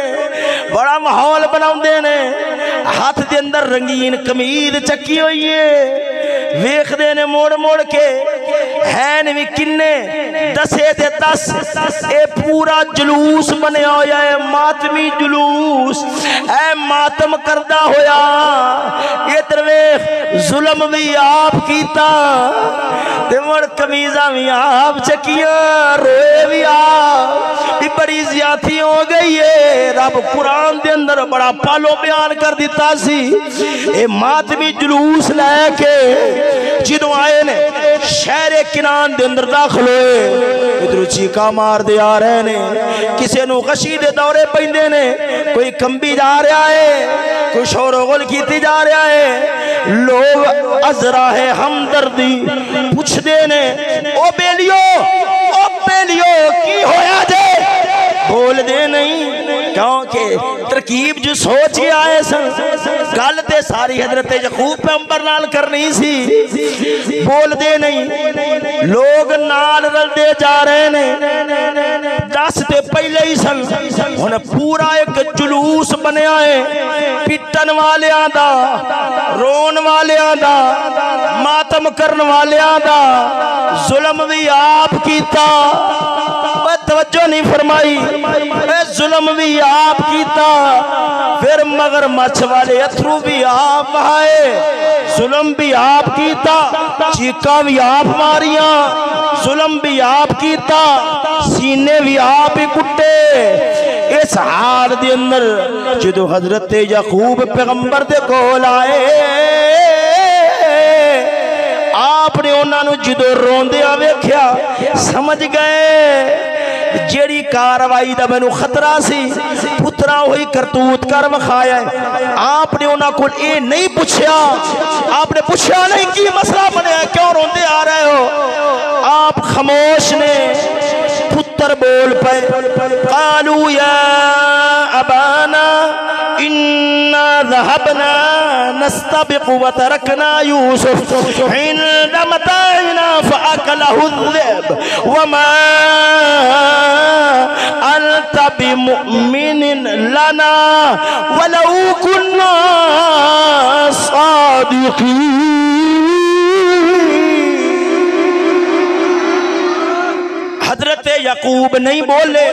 Speaker 1: بڑا ماحول بناؤندے نے، ہاتھ دے اندر رنگین قمیض چکی ہوئی ہے، ویکھ دے نے موڑ موڑ کے، ہے نوی کنے دسے تے دس، اے پورا جلوس بنے ہویا ہے، ماتمی جلوس، اے ماتم کردہ ہویا، یہ درویخ ظلم بھی آپ کیتا، تے مڑ قمیضہ بھی آپ چکیا، روئے بھی آپ، بھی بڑی زیادتی ہو گئی ہے۔ رب قرآن دے اندر بڑا پالو بیان کر دیتا سی، اے ماتمی جلوس لے کے جدوں آئے نے شہر کنان دے اندر داخل ہوئے، ادھر چیکا مار دے آ رہے نے، کسے نو غشی دے دورے پہندے نے، کوئی کمبی جا رہا ہے، کوئی شور و غل کیتی جا رہا ہے، لوگ ازراہ ہمدردی پوچھ دے نے، او بیلیو کی ہویا جے، بول دے نہیں، کیونکہ ترکیب جو سوچ کے آئے سن، گل تے ساری حضرت یعقوب پیغمبر نال کرنی سی، بول دے نہیں، لوگ نال رل دے جا رہے نے، دس تے پہلے ہی سن، انہیں پورا ایک جلوس بنیا ہے، پٹن والیاں دا، رون والیاں دا، ماتم کرن والیاں دا، ظلم بھی آپ کیتا، توجہ نہیں فرمائی، اے ظلم بھی آپ کیتا، پھر مگرمچھ والے اتھرو بھی آپ بہائے، ظلم بھی آپ کیتا، چیکا بھی آپ ماریاں، ظلم بھی آپ کیتا، سینے بھی آپ ہی کٹے۔ اس حال دے اندر جدو حضرت یعقوب پیغمبر دے کول آئے، آپ نے انہاں نو جدو روندے آوے کیا سمجھ گئے جیڑی کاروائی دا میں نو خطرہ سی، پترہ ہوئی کرتوت کر مخایا ہے۔ آپ نے انہاں کو اے نہیں پوچھیا، آپ نے پوچھیا نہیں کی مسئلہ بنے ہیں، کیوں روندے آ رہے ہو، آپ خاموش نے، پتر بول پائے، قالوا یا ابانا انا ذهبنا نستبق وتركنا يوسف عند متاعنا فأكله الذئب وما أنت بمؤمن لنا ولو كنا صادقين۔ حضرت یعقوب نہیں بولے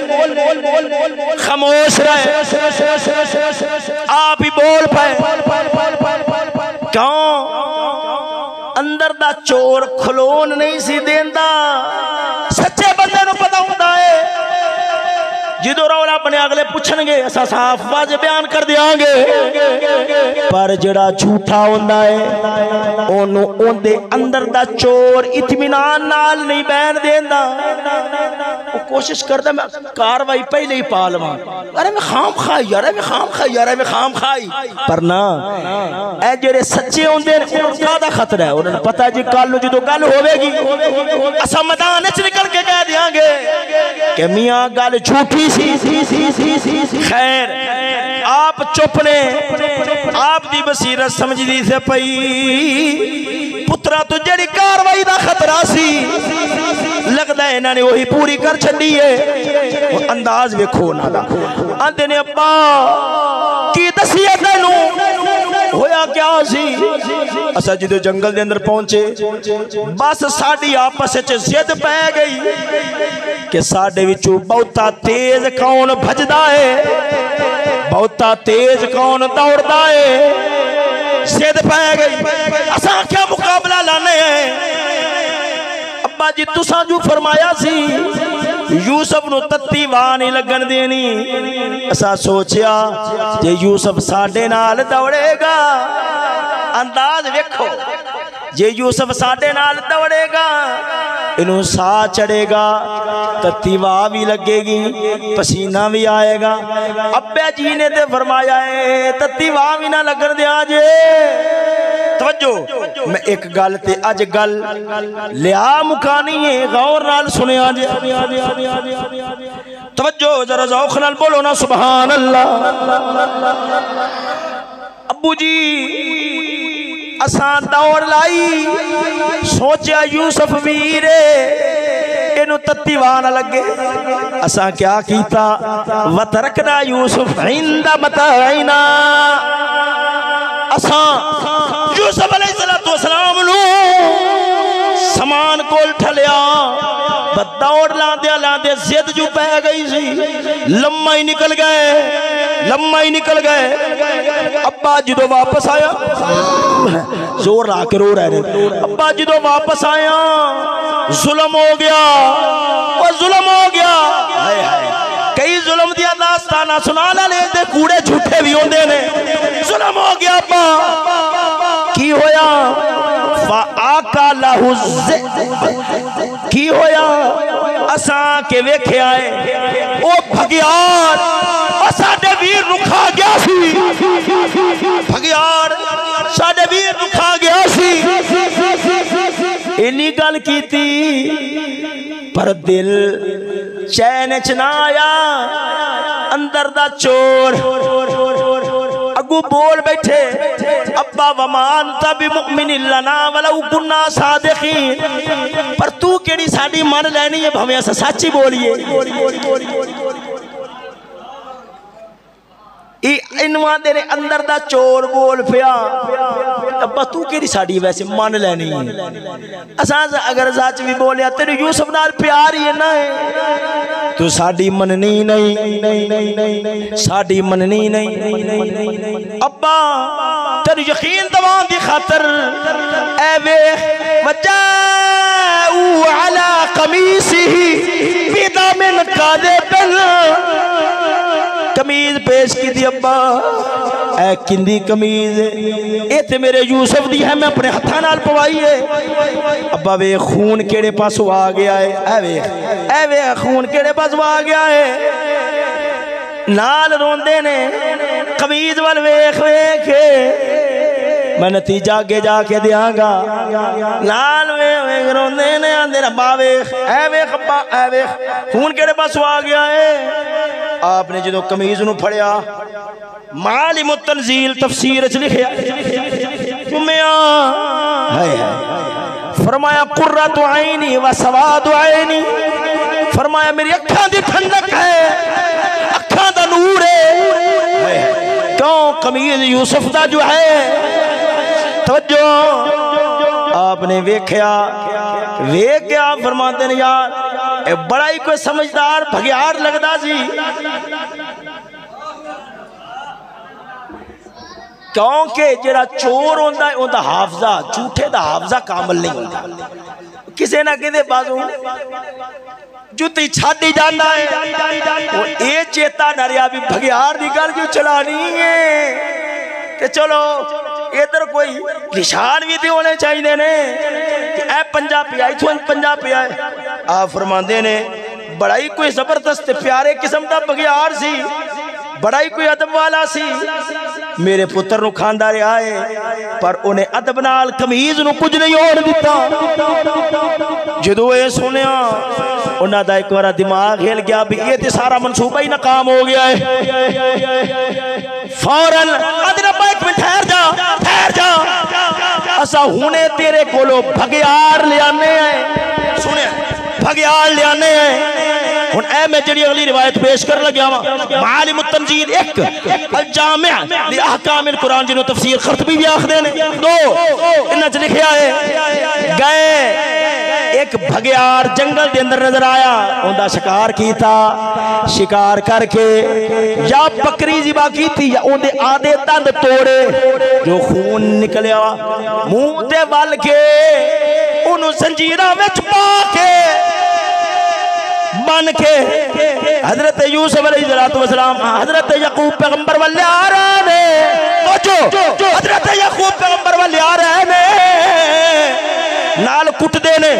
Speaker 1: خاموش رہے آپ ہی بول پائے کیوں اندر دا چور کھلون نہیں سی دیندا سچے بندے نو پتہ ہوندا ہے جدو رولا اپنے اگلے پوچھن گے اسا صاف واضح بیان کر دیاں گے پر جڑا جھوٹا ہوندا ہے اونوں اون دے اندر دا چور اطمینان نال نہیں بیان دیندا وہ کوشش کردا میں کاروائی پہلے ہی پا لواں ارے میں خام خائی یار میں خام خائی یار میں خام خائی پر نہ اے جڑے سچے ہوندے نے انہاں دا خطرہ ہے انہاں پتہ ہے جی کل نو جدو گل ہوے گی اسا میدان وچ نکل کے کہہ دیاں گے کہ میاں گل جھوٹی خیر آپ چپ نے آپ دی بصیرت سمجھ دی سے پئی پترا تو جڑی کاروائی دا خطرہ سی لگدا ہے انہاں نے وہی پوری کر چھڈی ہے وہ انداز ویکھو نا دا آندے نے ابا کی دسیا تینوں ہویا کیا سی اسا جدو جنگل دے اندر پہنچے بس ساڈی آپس وچ ضد پے گئی کہ ساڈے وچوں بہتا تیز کون بھجدا ہے بہتا تیز کون دوڑدا ہے ضد پے گئی اساں کیا مقابلہ لانے ہیں ابا جی تساں جو فرمایا سی یوسف نو تتی واہ نہیں لگن دینی اسا سوچیا جے یوسف ساڈے نال دوڑے گا انداز ویکھو جے یوسف ساڈے نال دوڑے گا انہوں سا چڑھے گا تتی واہ بھی لگے گی پسینہ بھی آئے گا ابے جی نے تے فرمایا ہے تتی واہ بھی نہ لگن دیا جے توجہ میں ایک گل تے اج گل لیا مکانی ہے غور نال سنے آجے توجہ ذرا ذوق نال بولو نا سبحان اللہ ابو جی اساں دوڑ لائی سوچیا یوسف ویرے انہوں تتی وانا لگے اساں کیا کیتا وَتَرَكْنَا يُوسُفْ عِنْدَ مَتَاعِنَا اساں یوسف علیہ السلام نو سامان کول ٹھلیا دوڑ لاندے زد جو پہ گئی سی لمحہ ہی نکل گئے ابا جدو واپس آیا زور لا کے رو رہے ابا جدو واپس آیا ظلم ہو گیا کئی ظلم دیا داستانہ سنانا لے دے کوڑے جھوٹے بھی ہوندے نے ظلم ہو گیا ابا کی ہویا فَآكَلَهُ الذِّئْبُ کی ہویا اساں کے ویکھے آئے او بھگیار ساڈے ویر رکھا گیا سی بھگیار ساڈے ویر رکھا گیا سی انہی گل کیتی پر دل چین چ نہ آیا اندر دا چور اگو بول بیٹھے ابا ومان تب مؤمن لنا ولو کنا صادقین پر تو کیڑی ساڈی من لینی ہے بھویں اسا سچ ہی بولیے انواں دے اندر دا چور بول پیا ابا تو کیڑی ساڈی ویسے من لینی ہے اساں اگر سچ بھی بولیا تیرے یوسف نال پیار ہی ہے نا تو ساڈی مننی نہیں ساڈی مننی نہیں ابا تیرے یقین دوان دی خاطر اے ویکھ وجاء علی قمیصہ بدم کاذب کمیز پیش کی دی ابا اے کندی کمیز اے تے میرے یوسف دی ہے میں اپنے ہتھاں نال پوائی ہے ابا وے خون کیڑے پاسوں آ گیا ہے اے وے خون کیڑے پاسوں آ گیا ہے نال روندے نے کمیز وال ویکھ ویکھ میں نتیجہ آگے جا کے دیاں گا نال ویکھ روندے نے آندے ربا ویکھ اے ویکھ ابا اے ویکھ خون کیڑے پاسوں آ گیا ہے آپ نے جدو کمیز نو پھڑیا معالم التنزیل تفسیر اچھ لکھیا فرمایا قرۃ عینی و سواد عینی فرمایا میری اکھاں دی ٹھنڈک ہے اکھاں دا نور ہے کیوں قمیض یوسف دا جو ہے توجہ آپ نے ویکھیا فرماتے ہیں یار اے بڑا ہی کوئی سمجھدار بھگیار لگدا سی کیونکہ جڑا چور ہوندا ہے اوندا حافظہ جھوٹے دا حافظہ کامل نہیں ہوندا کسے نہ کدے بازو جُتی چھاڑی جانا ہے اور اے چیتا نہ رہا بھی بھگیار دی گل کیوں چلانی ہے کہ چلو ادھر کوئی نشان بھی تے ہونے چاہیے نے اے پنجابی آئی تھو پنجابی آئے آپ فرماندے نے بڑا ہی کوئی زبردست پیارے قسم دا بھگیار سی بڑا ہی کوئی ادب والا سی میرے پتر نو کھاندا رہا ہے پر انہیں ادب نال کمیز نو کچھ نہیں ہونے دیتا جدو اے سنیا انہاں دا ایک بار دماغ ہل گیا بھی یہ تے سارا منصوبہ ہی ناکام ہو گیا ہے فوراً ادرب ایک منٹ ٹھہر جا اسا ہونے تیرے کولو بھگیار لے آنے ہیں سنے بھگیار لے آنے ہیں ہن اے میں جڑی اگلی روایت پیش کر لگیا معالم التنزیل ایک الجامع لأحکام القرآن جنہوں تفسیر خرطبی بھی آخ دینے دو انہاں چ لکھیا ہے گئے ایک بھگیار جنگل دے اندر نظر آیا اوندا شکار کیتا شکار کر کے یا بکری ذبح کیتی یا اوندے آدھے دند توڑے جو خون نکلیا منہ تے ول کے انہوں زنجیراں وچ پا کے بن کے حضرت یوسف علیہ السلام حضرت یعقوب پیغمبر والے آ رہے نے توجہ حضرت یعقوب پیغمبر والے آ رہے نے نال کٹ دے نے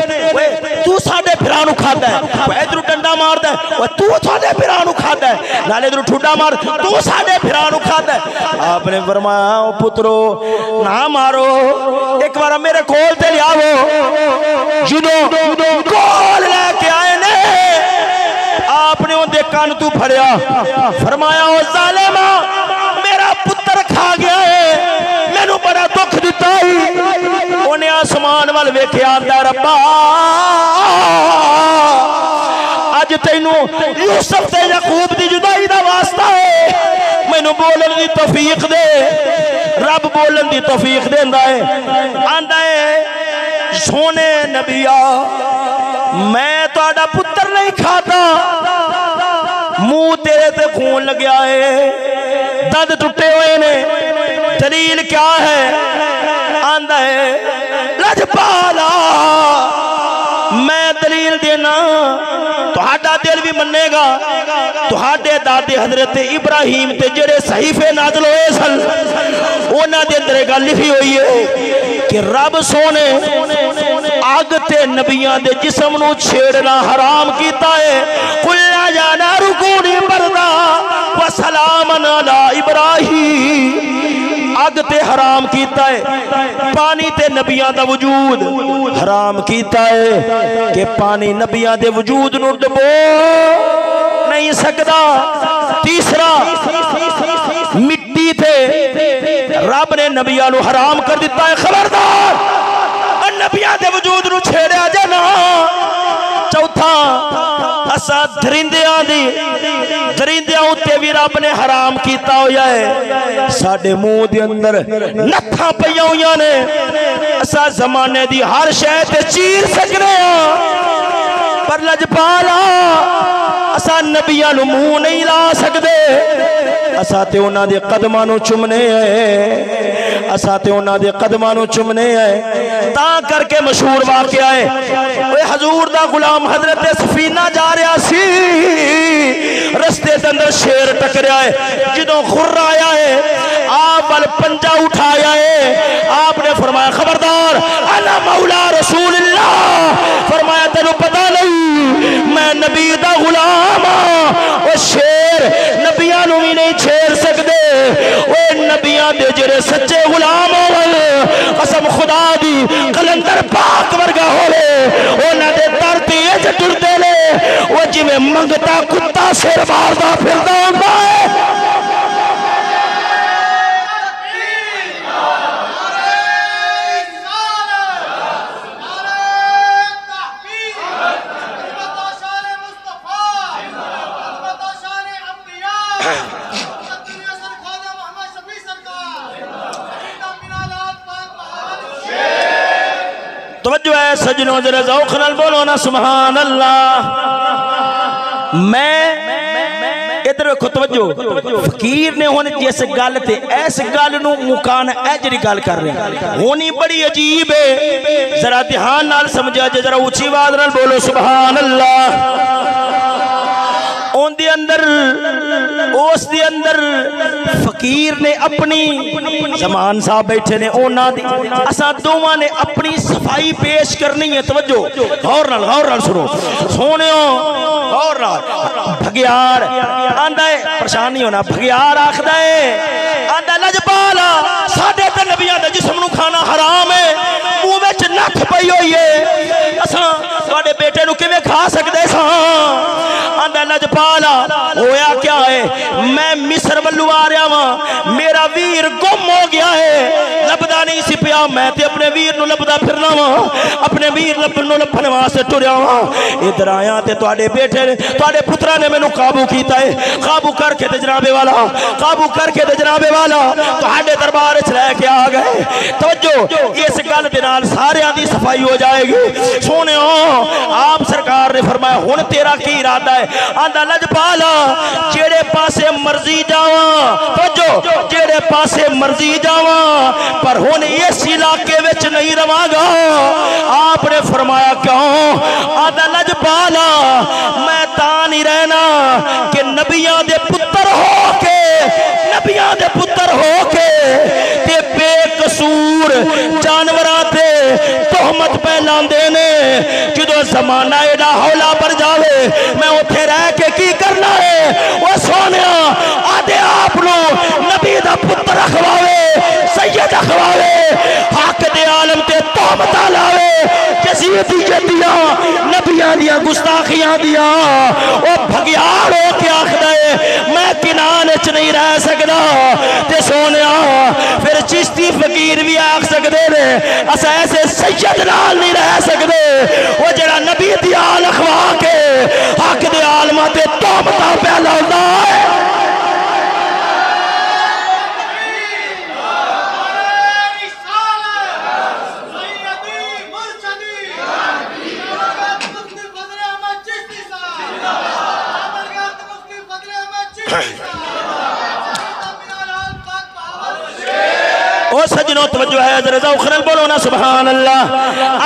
Speaker 1: تو ساڈے پھرانو کھادا ہے وہ ادھر ڈنڈا ماردا ہے وہ تو ساڈے پھرانو کھادا ہے نال ادھر ٹھڈا مار تو ساڈے پھرانو کھادا ہے آپ نے فرمایا او پترو نہ مارو ایک بار میرے کول تے لے آو جدوں کول لے کے آئے نے آپ نے ان دے کان تو پھڑیا فرمایا او ظالما میرا پتر کھا گیا ہے میں نو بڑا دکھ دیتا ہی انہیں آسمان وال ویکھیا آندا ربا اج تینو یوسف تے یعقوب دی جدائی دا واسطہ ہے میں نو بولن دی توفیق دے رب بولن دی توفیق دیندا ہے آندا ہے سونے نبیا میں تہاڈا پتر نہیں کھاتا منہ تیرے تے خون لگیا ہے دند ٹوٹے ہوئے نے دلیل کیا ہے آندا ہے لجپالا میں دلیل دینا تہاڈا دل بھی منے گا تہاڈے دادے حضرت ابراہیم تے جڑے صحیفے نازل ہوئے سن انہاں دے اندر گل لکھی ہوئی ہے کہ رب سونے آگ تے نبیاں دے جسم نو چھیڑنا حرام کیتا ہے قل یا نار کونی بردا وسلاما علی ابراہیم آگ تے حرام کیتا ہے پانی تے نبیاں دا وجود حرام کیتا ہے کہ پانی نبیاں دے وجود نو ڈبو نہیں سکدا تیسرا مٹی تے رب نے نبیاں نو حرام کر دیتا ہے خبردار نبیاں دے وجود نو چھیڑیا جانا چوتھا اسا درندیاں اتے بھی رب نے حرام کیتا ہویا ہے ساڈے منہ دے اندر نتھاں پئیاں ہویاں نے اسا زمانے دی ہر شے تے چیر سکنے ہاں پر لجپالا اسا نبیاں نو منہ نہیں لا سکدے اسا تے انہاں دے قدماں نو چومنے ہیں اسا تے انہاں دے قدماں نو چومنے ہیں تاں کر کے مشہور واقعہ ہے اوے حضور دا غلام حضرت سفینہ جا رہا سی رستے دے اندر شیر ٹکریا ہے جدوں خر آیا ہے آپ وال پنجا اٹھایا ہے آپ نے فرمایا خبردار انا مولا رسول اللہ فرمایا تینو پتہ نہیں میں نبی دا غلام ہاں او شیر نبیاں نو بھی نہیں چھیڑ سکدے او نبیاں دے جڑے سچے غلام ہون قسم خدا دی کلندر پاک ورگا ہوے انہاں دے در تے اج ٹردے نے او جویں منگتا کتا سر ماردا پھردا ہوندا ہے توجہ ہے سجنوں ذرا ذوق نال بولو نا سبحان اللہ. میں ادھر ویکھو توجہ فقیر نے ہن جس گل تے اس گل نو مکان اے جڑی گل کر رہے ہونی بڑی عجیب ہے. ذرا دھیان نال سمجھا جے ذرا اونچی آواز نال بولو سبحان اللہ. اون دے اندر اس دے اندر فقیر نے اپنی زمان صاحب بیٹھے نے اونا دی اساں دوواں نے اپنی صفائی پیش کرنی ہے. توجہ غور نال سنو سونیو غور نال. بھگیار آندا ہے پریشان نہیں ہونا. بھگیار آکھدا ہے آندا لجپالا ساڈے تے نبیاں دے جسم نو کھانا حرام ہے منہ وچ نٹھ پئی ہوئی ہے اساں تواڈے بیٹے نو کیویں کھا سکدے ساں. آندا لجپالا ہویا کیا ہے میں مصر ولو آ رہا ہاں میرا ویر گم ہو گیا ہے لبدا نہیں سی پیا میں تے اپنے ویر نو لبدا پھرنا وا اپنے ویر نو لبھن واسطے ٹریا وا. ادھر آیا تے تواڈے بیٹے نے تواڈے پترا نے مینوں قابو کیتا ہے. قابو کر کے تے جناب والا قابو کر کے تے جناب والا تواڈے دربار وچ لے کے آ گئے. توجہ اس گل دے نال ساریاں دی صفائی ہو جائے گی. سونیو آپ سرکار نے فرمایا ہن تیرا کی ارادہ ہے. آندا لجپالا جیڑے پاسے مرضی جاواں توجہ جیڑے پاسے مرضی جاواں پر ہن اس علاقے وچ نہیں رواں گا. آپ نے فرمایا کیوں؟ آندا لجپالا میں تاں نہیں رہنا کہ نبیاں دے پتر ہو کے نبیاں دے پتر ہو کے تے بے قصور جانوراں تے تہمت پہ لاندے نے. جدوں زمانہ ایڈا ہولا پر جاوے میں اوتھے رہ کے کی کرنا ہے؟ وہ سونیا آدھے آپ نو نبی دا پتر اخواوے سید اخواوے حق دے عالم تے تہمت لاوے جزیدیت دیاں نبیاں دیاں گستاخیاں دیاں. او بھگیار ہو کے آکھدا ہے میں کنان وچ نہیں رہ سکدا. تے سونیا پھر چشتی فقیر بھی آکھ سکدے نے اسا ایسے سید نال نہیں رہ سکدے. وہ جڑا نبی دی آل اخوا کے حق دے عالماں تے تہمتاں پہ لاوندا ہے. او سجنوں توجہ ہے ذرا ذوق نال بولو نا سبحان اللہ.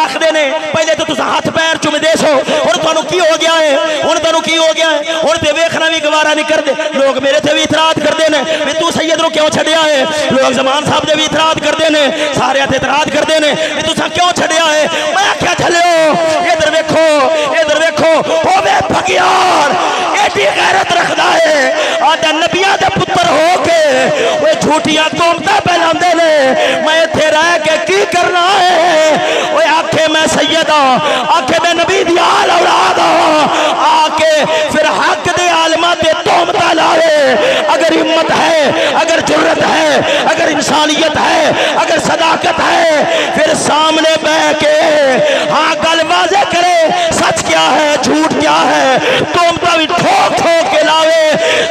Speaker 1: آخدے نے پہلے تو تساں ہاتھ پیر چومدے سو ہن تانوں کی ہو گیا ہے ہن تانوں کی ہو گیا ہے ہن تے ویکھنا بھی گوارا نہیں کردے. لوگ میرے تے بھی اعتراض کردے نے کہ تو سید نو کیوں چھڈیا ہے. لوگ زمان صاحب دے بھی اعتراض کردے نے سارے تے اعتراض کردے نے کہ تساں کیوں چھڈیا ہے. میں آکھیا جھلیو ادھر ویکھو ہوے بھگیار ایڈی غیرت رکھدا ہے آدھا نبیاں دے پتر ہو کے وہ جھوٹیاں تہمتاں پہ لاندے نے. میں اتھے رہ کے کی کرنا ہے؟ وہ آکھے میں سید ہاں آکھے میں نبی دی آل اولاد ہاں آکے پھر حق دے عالماں تے تہمتاں لاوے. اگر ہمت ہے اگر جرت ہے اگر انسانیت ہے اگر صداقت ہے پھر سامنے بیٹھ کے ہاں گل واضح کرے سچ کیا ہے جھوٹ کیا ہے تہمتاں بھی ٹھوک ٹھوک کے لاوے.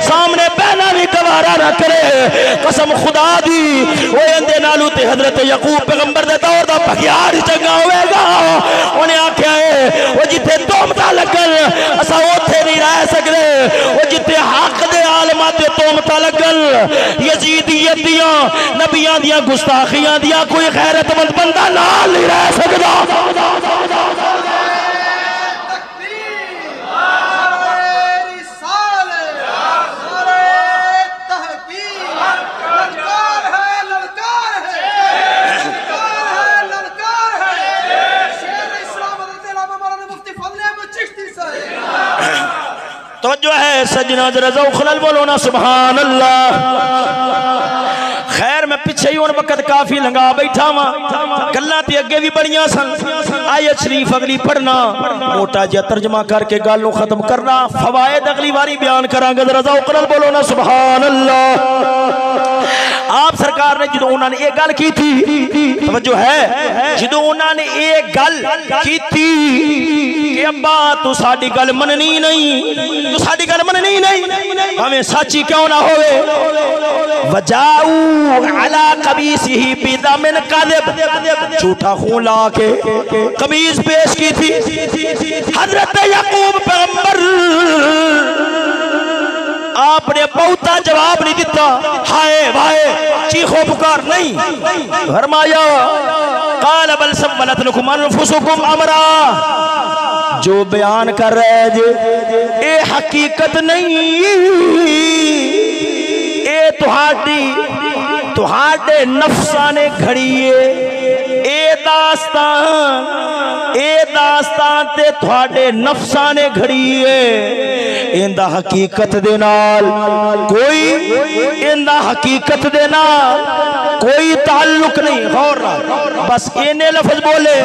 Speaker 1: سامنے بہنا بھی گوارا نہ کرے. قسم خدا دی وہ اندے نالو تے حضرت یعقوب پیغمبر دے دور دا بھگیار ہی چنگا ہوئے گا. انہیں آکھیا ہے وہ جتے تہمتاں لگن اسا اوتھے نہیں رہ سکدے. وہ جتے حق دے عالماں تے تہمتاں لگن یزیدیت دیاں نبیاں دیاں گستاخیاں دیاں کوئی غیرت مند بندہ نال نہیں رہ سکدا. توجہ ہے سجنہ ذرا ذوق نال بولو نا سبحان اللہ. خیر میں پیچھے ہی ان وقت کافی لنگا بیٹھا ہاں گلاں تے اگے بھی بڑیاں سن. آیت شریف اگلی پڑھنا موٹا جا ترجمہ کر کے گل نو ختم کرنا فوائد اگلی واری بیان کراں گا. ذرا ذوق نال بولو نا سبحان اللہ. آپ سرکار نے جدو انہوں نے ایک گل کی تھی توجہ ہے جدو انہوں نے ایک گل کی تھی کہ ابا تو ساڑی گل مننی نہیں تو ساڑی گل مننی نہیں ہمیں سچی کیوں نہ ہوئے وجاؤ علی قمیصہ بدم کذب، جھوٹا خون لا کے قمیص پیش کی تھی. حضرت یعقوب پیغمبر آپ نے بہتا جواب نہیں دیتا، ہائے بھائے چیخو پکار نہیں، فرمایا قال بل سولت لکم انفسکم امرا، جو بیان کر رہے جے اے حقیقت نہیں، اے تہاڈے نفسانے گھڑیے، اے داستان تے تہاڈے نفسانے گھڑیے، اندہ حقیقت دے نال کوئی تعلق نہیں. غور رہا بس اینے لفظ بولے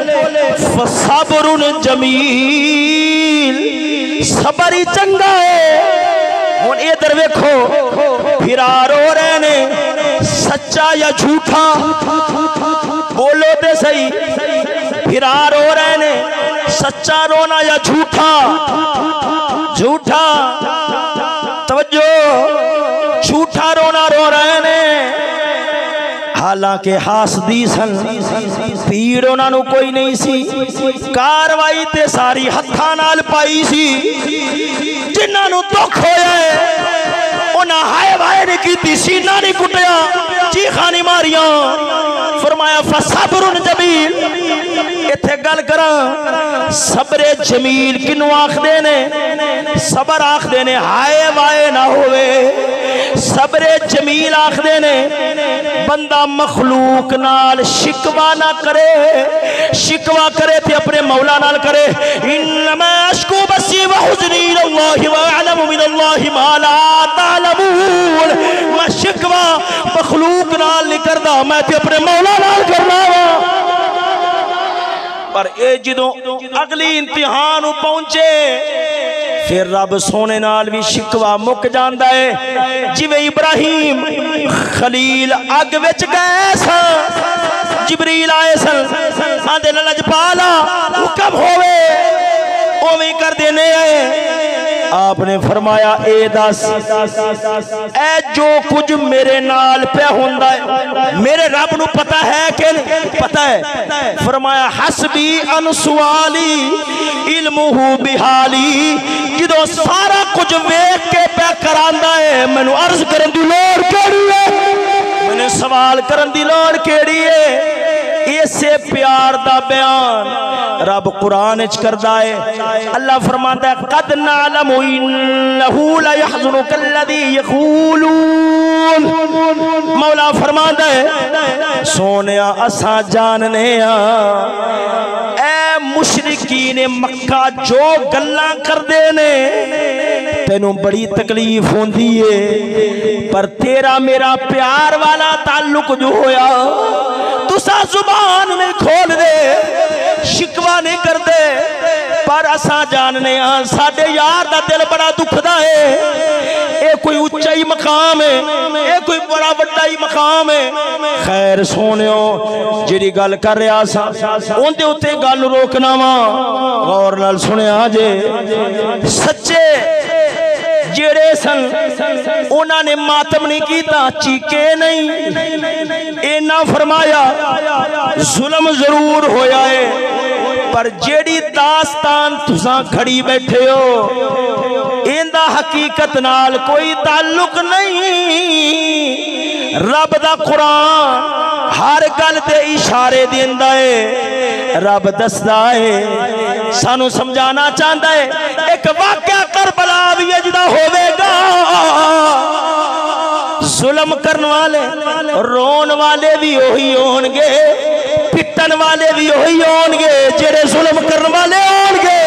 Speaker 1: فصبر جمیل، صبر ہی چنگا ہے. ہن ادھر ویکھو پھرا رو رہے نے، سچا یا جھوٹا بولو تے صحیح، پھرا رو رہے نے، سچا رونا یا جھوٹا؟ جھوٹا. توجہ، جھوٹا رونا رو رہے نے، حالانکہ حاسدی سن، پیڑ انہاں نو کوئی نہیں سی، کاروائی تے ساری ہتھاں نال پائی سی. جنہاں نو دکھ ہویا ہے انہاں ہائے وائے نہیں کیتی، سینہ نہیں کٹیا، چیخاں نہیں ماریاں. فرمایا فصبر جمیل. اتھے گل کراں صبر جمیل کنو آکھ دینے؟ صبر آکھ دینے ہائے وائے نہ ہوئے، صبر جمیل آکھ دینے بندہ مخلوق نال شکوا نہ کرے، شکوا کرے تے اپنے مولا نال کرے. انما اشکو بسی وحزنی الاللہ واعلم من اللہ ما لا تعلمون. میں شکوا مخلوق نال نہیں کردا، میں تے اپنے مولا نال کرنا وا. پر اے جدوں اگلی امتحان پہنچے پھر رب سونے نال بھی شکوا مک جاندا ہے. جویں ابراہیم خلیل اگ وچ گئے سن، جبریل آئے سن، آندے لج پالا حکم ہوئے اوویں کر دینے آئے. آپ نے فرمایا اے دس اے جو کچھ میرے نال پہ ہوندا ہے میرے رب نو پتہ ہے کہ نہیں؟ پتہ ہے. فرمایا حسبی ان سوالی علمہ بحالی. جدو سارا کچھ ویکھ کے پہ کراندا ہے مینوں عرض کرن دی لوڑ کیڑی ہے؟ میں نے سوال کرن دی لوڑ کیڑی ہے؟ اسے پیار دا بیان رب قرآن اچ کردا ہے. اللہ فرماندا ہے قد نعلم انہو لیحزنک الذی یقولون. مولا فرماندا ہے سونیا اساں جاننے اے مشرکین مکہ جو گلاں کردے نے تینوں بڑی تکلیف ہوندی ہے، پر تیرا میرا پیار والا تعلق جو ہویا تسا زبان نہیں کھول دے، شکوا نہیں کر دے، پر اساں جاننے ہاں ساڈے یار دا دل بڑا دکھدا ہے. اے کوئی اونچائی مقام ہے، اے کوئی بڑا بڑا ہی مقام ہے. خیر سونیو جڑی گل کر رہا سا اون دے اوتے گل روکنا وا، غور نال سنیا جے. سچے جڑے سن انہاں نے ماتم نہیں کیتا، چیکے نہیں. اینا فرمایا ظلم ضرور ہویا ہے، پر جیڑی داستان تساں کھڑی بیٹھے ہو ایندہ حقیقت نال کوئی تعلق نہیں. رب دا قرآن ہر گل تے اشارے دیندا ہے، رب دسدا ہے، سانو سمجھانا چاہتا ہے. ایک واقعہ کربلا بھی اجدا ہوئے گا، ظلم کرن والے رون والے بھی وہی ہون گے، پٹن والے بھی وہی ہون گے جڑے ظلم کرن والے ہون گے.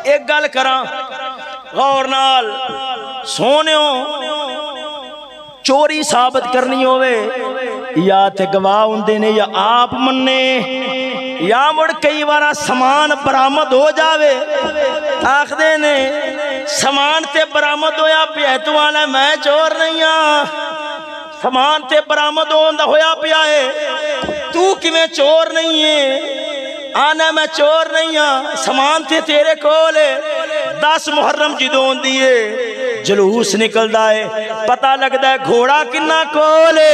Speaker 1: ایک گل کراں غور نال سونیو، چوری ثابت کرنی ہوئے یا تے گواہ ہوندے نے یا آپ مننے، یا مڑ کئی بارا سامان برآمد ہو جاوے آخ دے نے سامان تے برآمد ہویا پیا تو آنا میں چور نہیں ہاں، سامان تے برآمد ہویا پیا ہے تو کیویں چور نہیں ہے؟ آنا میں چور نہیں ہاں، سامان تے تیرے کول ہے. 10 محرم جدوں ہوندی ہے جلوس نکلدا ہے، پتہ لگدا ہے گھوڑا کنا کولے،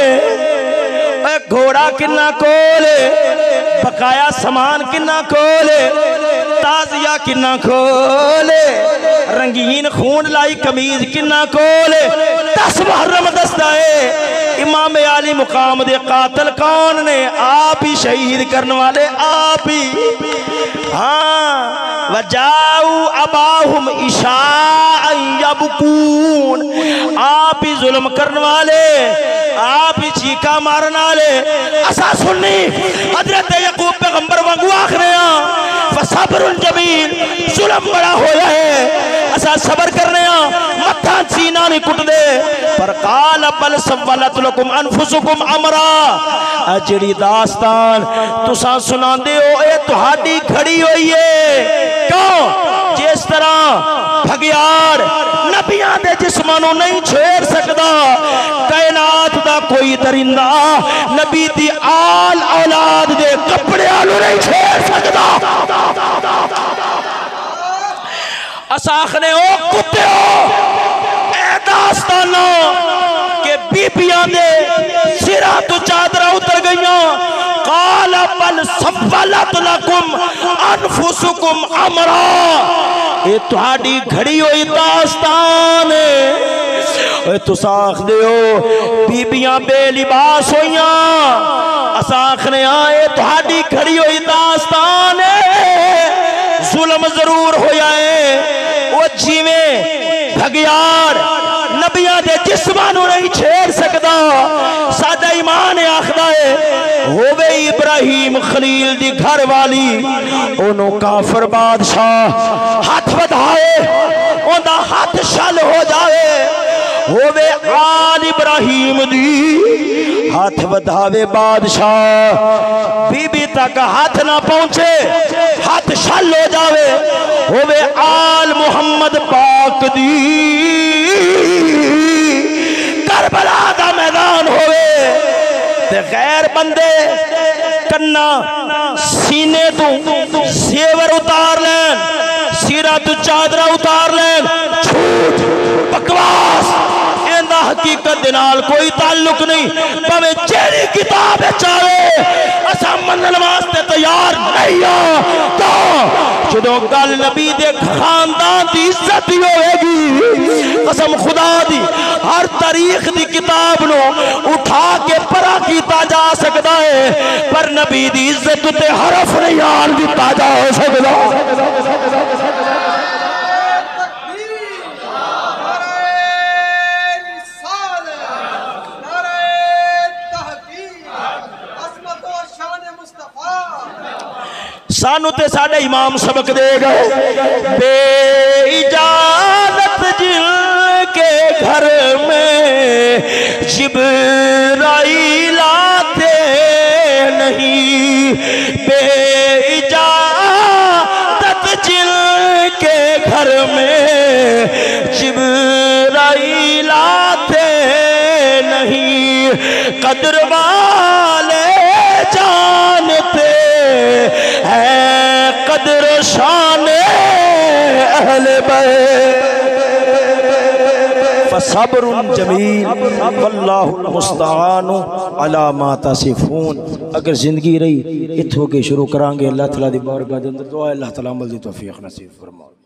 Speaker 1: گھوڑا کنا کولے، بقایا سامان کنا کولے، تازیہ کنا کولے، رنگین خون لائی قمیض کنا کولے، 10 محرم دستا ہے امام عالی مقام دے قاتل کون نے؟ آپ ہی شہید کرنے والے آپ ہی۔ ہاں وَجَاءُوا أَبَاهُمْ عِشَاءً يَبْكُونَ، آپ ہی ظلم کرنے والے، آپ ہی چیکا مارنا والے۔ اسا سنی حضرت یعقوب پیغمبر وانگو آخرے ہیں فصبر جمیل، ظلم بڑا ہویا ہے، اسا صبر کرنے ہیں، متھا سینہ نہیں کٹ دے، پر قال بل سولت لکم انفسکم امرا، جڑی داستان تساں سنا دے ہو اے تہاڈی کھڑی ہوئی ہے۔ کیوں؟ جس طرح بھگیار نبیاں دے جسمانوں نہیں چھیڑ سکدا، کائنات دا کوئی درندہ نبی دی آل اولاد دے کپڑے آلو نہیں چھیڑ سکدا۔ اساخنے او کتے ہو اے داستانوں کہ بیبیاں دے سرہ تو چادرہ اتر گئیاں، قال بل سولت لکم انفسکم امرا، اے تہاڈی گھڑی ہوئی داستان ہے۔ تو ساکھ دے ہو بیبیاں بے لباس ہوئیاں، اساخنے آئے تہاڈی گھڑی ہوئی داستان ہے، ظلم ضرور ہویا ہے، وہ جیویں بھگیار نبیاں دے جسمانوں نہیں چھیڑ سکدا، سادہ ایمان آخدا ہے ہووے ابراہیم خلیل دی گھر والی، انہوں کافر بادشاہ ہاتھ بدھائے ان دا ہاتھ شل ہو جائے، ہووے آل ابراہیم دی ہاتھ بدھاوے بادشاہ بی بی تک ہاتھ نہ پہنچے، ہاتھ شل ہو جاوے، ہووے آل محمد پاک دی کربلا دا میدان ہوئے، تے غیر بندے کنا سینے تو زیور اتار لین، سیرہ تو چادرہ اتار لین، جھوٹ بکواس ایندہ حقیقت دنال کوئی تعلق نہیں، پہمیں جیڑی کتاب چاہے اسا منن واسطے تیار نہیں ہو، تو جدو گل نبی دے خاندان دی عزت ہی ہوئے گی، قسم خدا دی ہر تاریخ دی کتاب نو اٹھا کے پرا کیتا جا سکتا ہے، پر نبی دی عزت تے حرف نہیں آن دیتا جا سکتا۔ سانو تے ساڑھے امام سبق دے گئے، بے اجازت جن کے گھر میں جبرائیل آتے نہیں، بے اجازت جن کے گھر میں جبرائیل آتے نہیں، قدر والے جانتے ہے قدر شان اہل بیت، فصبر جمیل واللہ المستعان علی ما تصفون۔ اگر زندگی رہی اتھو کے شروع کرانگے، اللہ تعالیٰ دی بارگاہ دے اندر دعا ہے اللہ تعالیٰ عمل دی توفیق نصیب فرمائے۔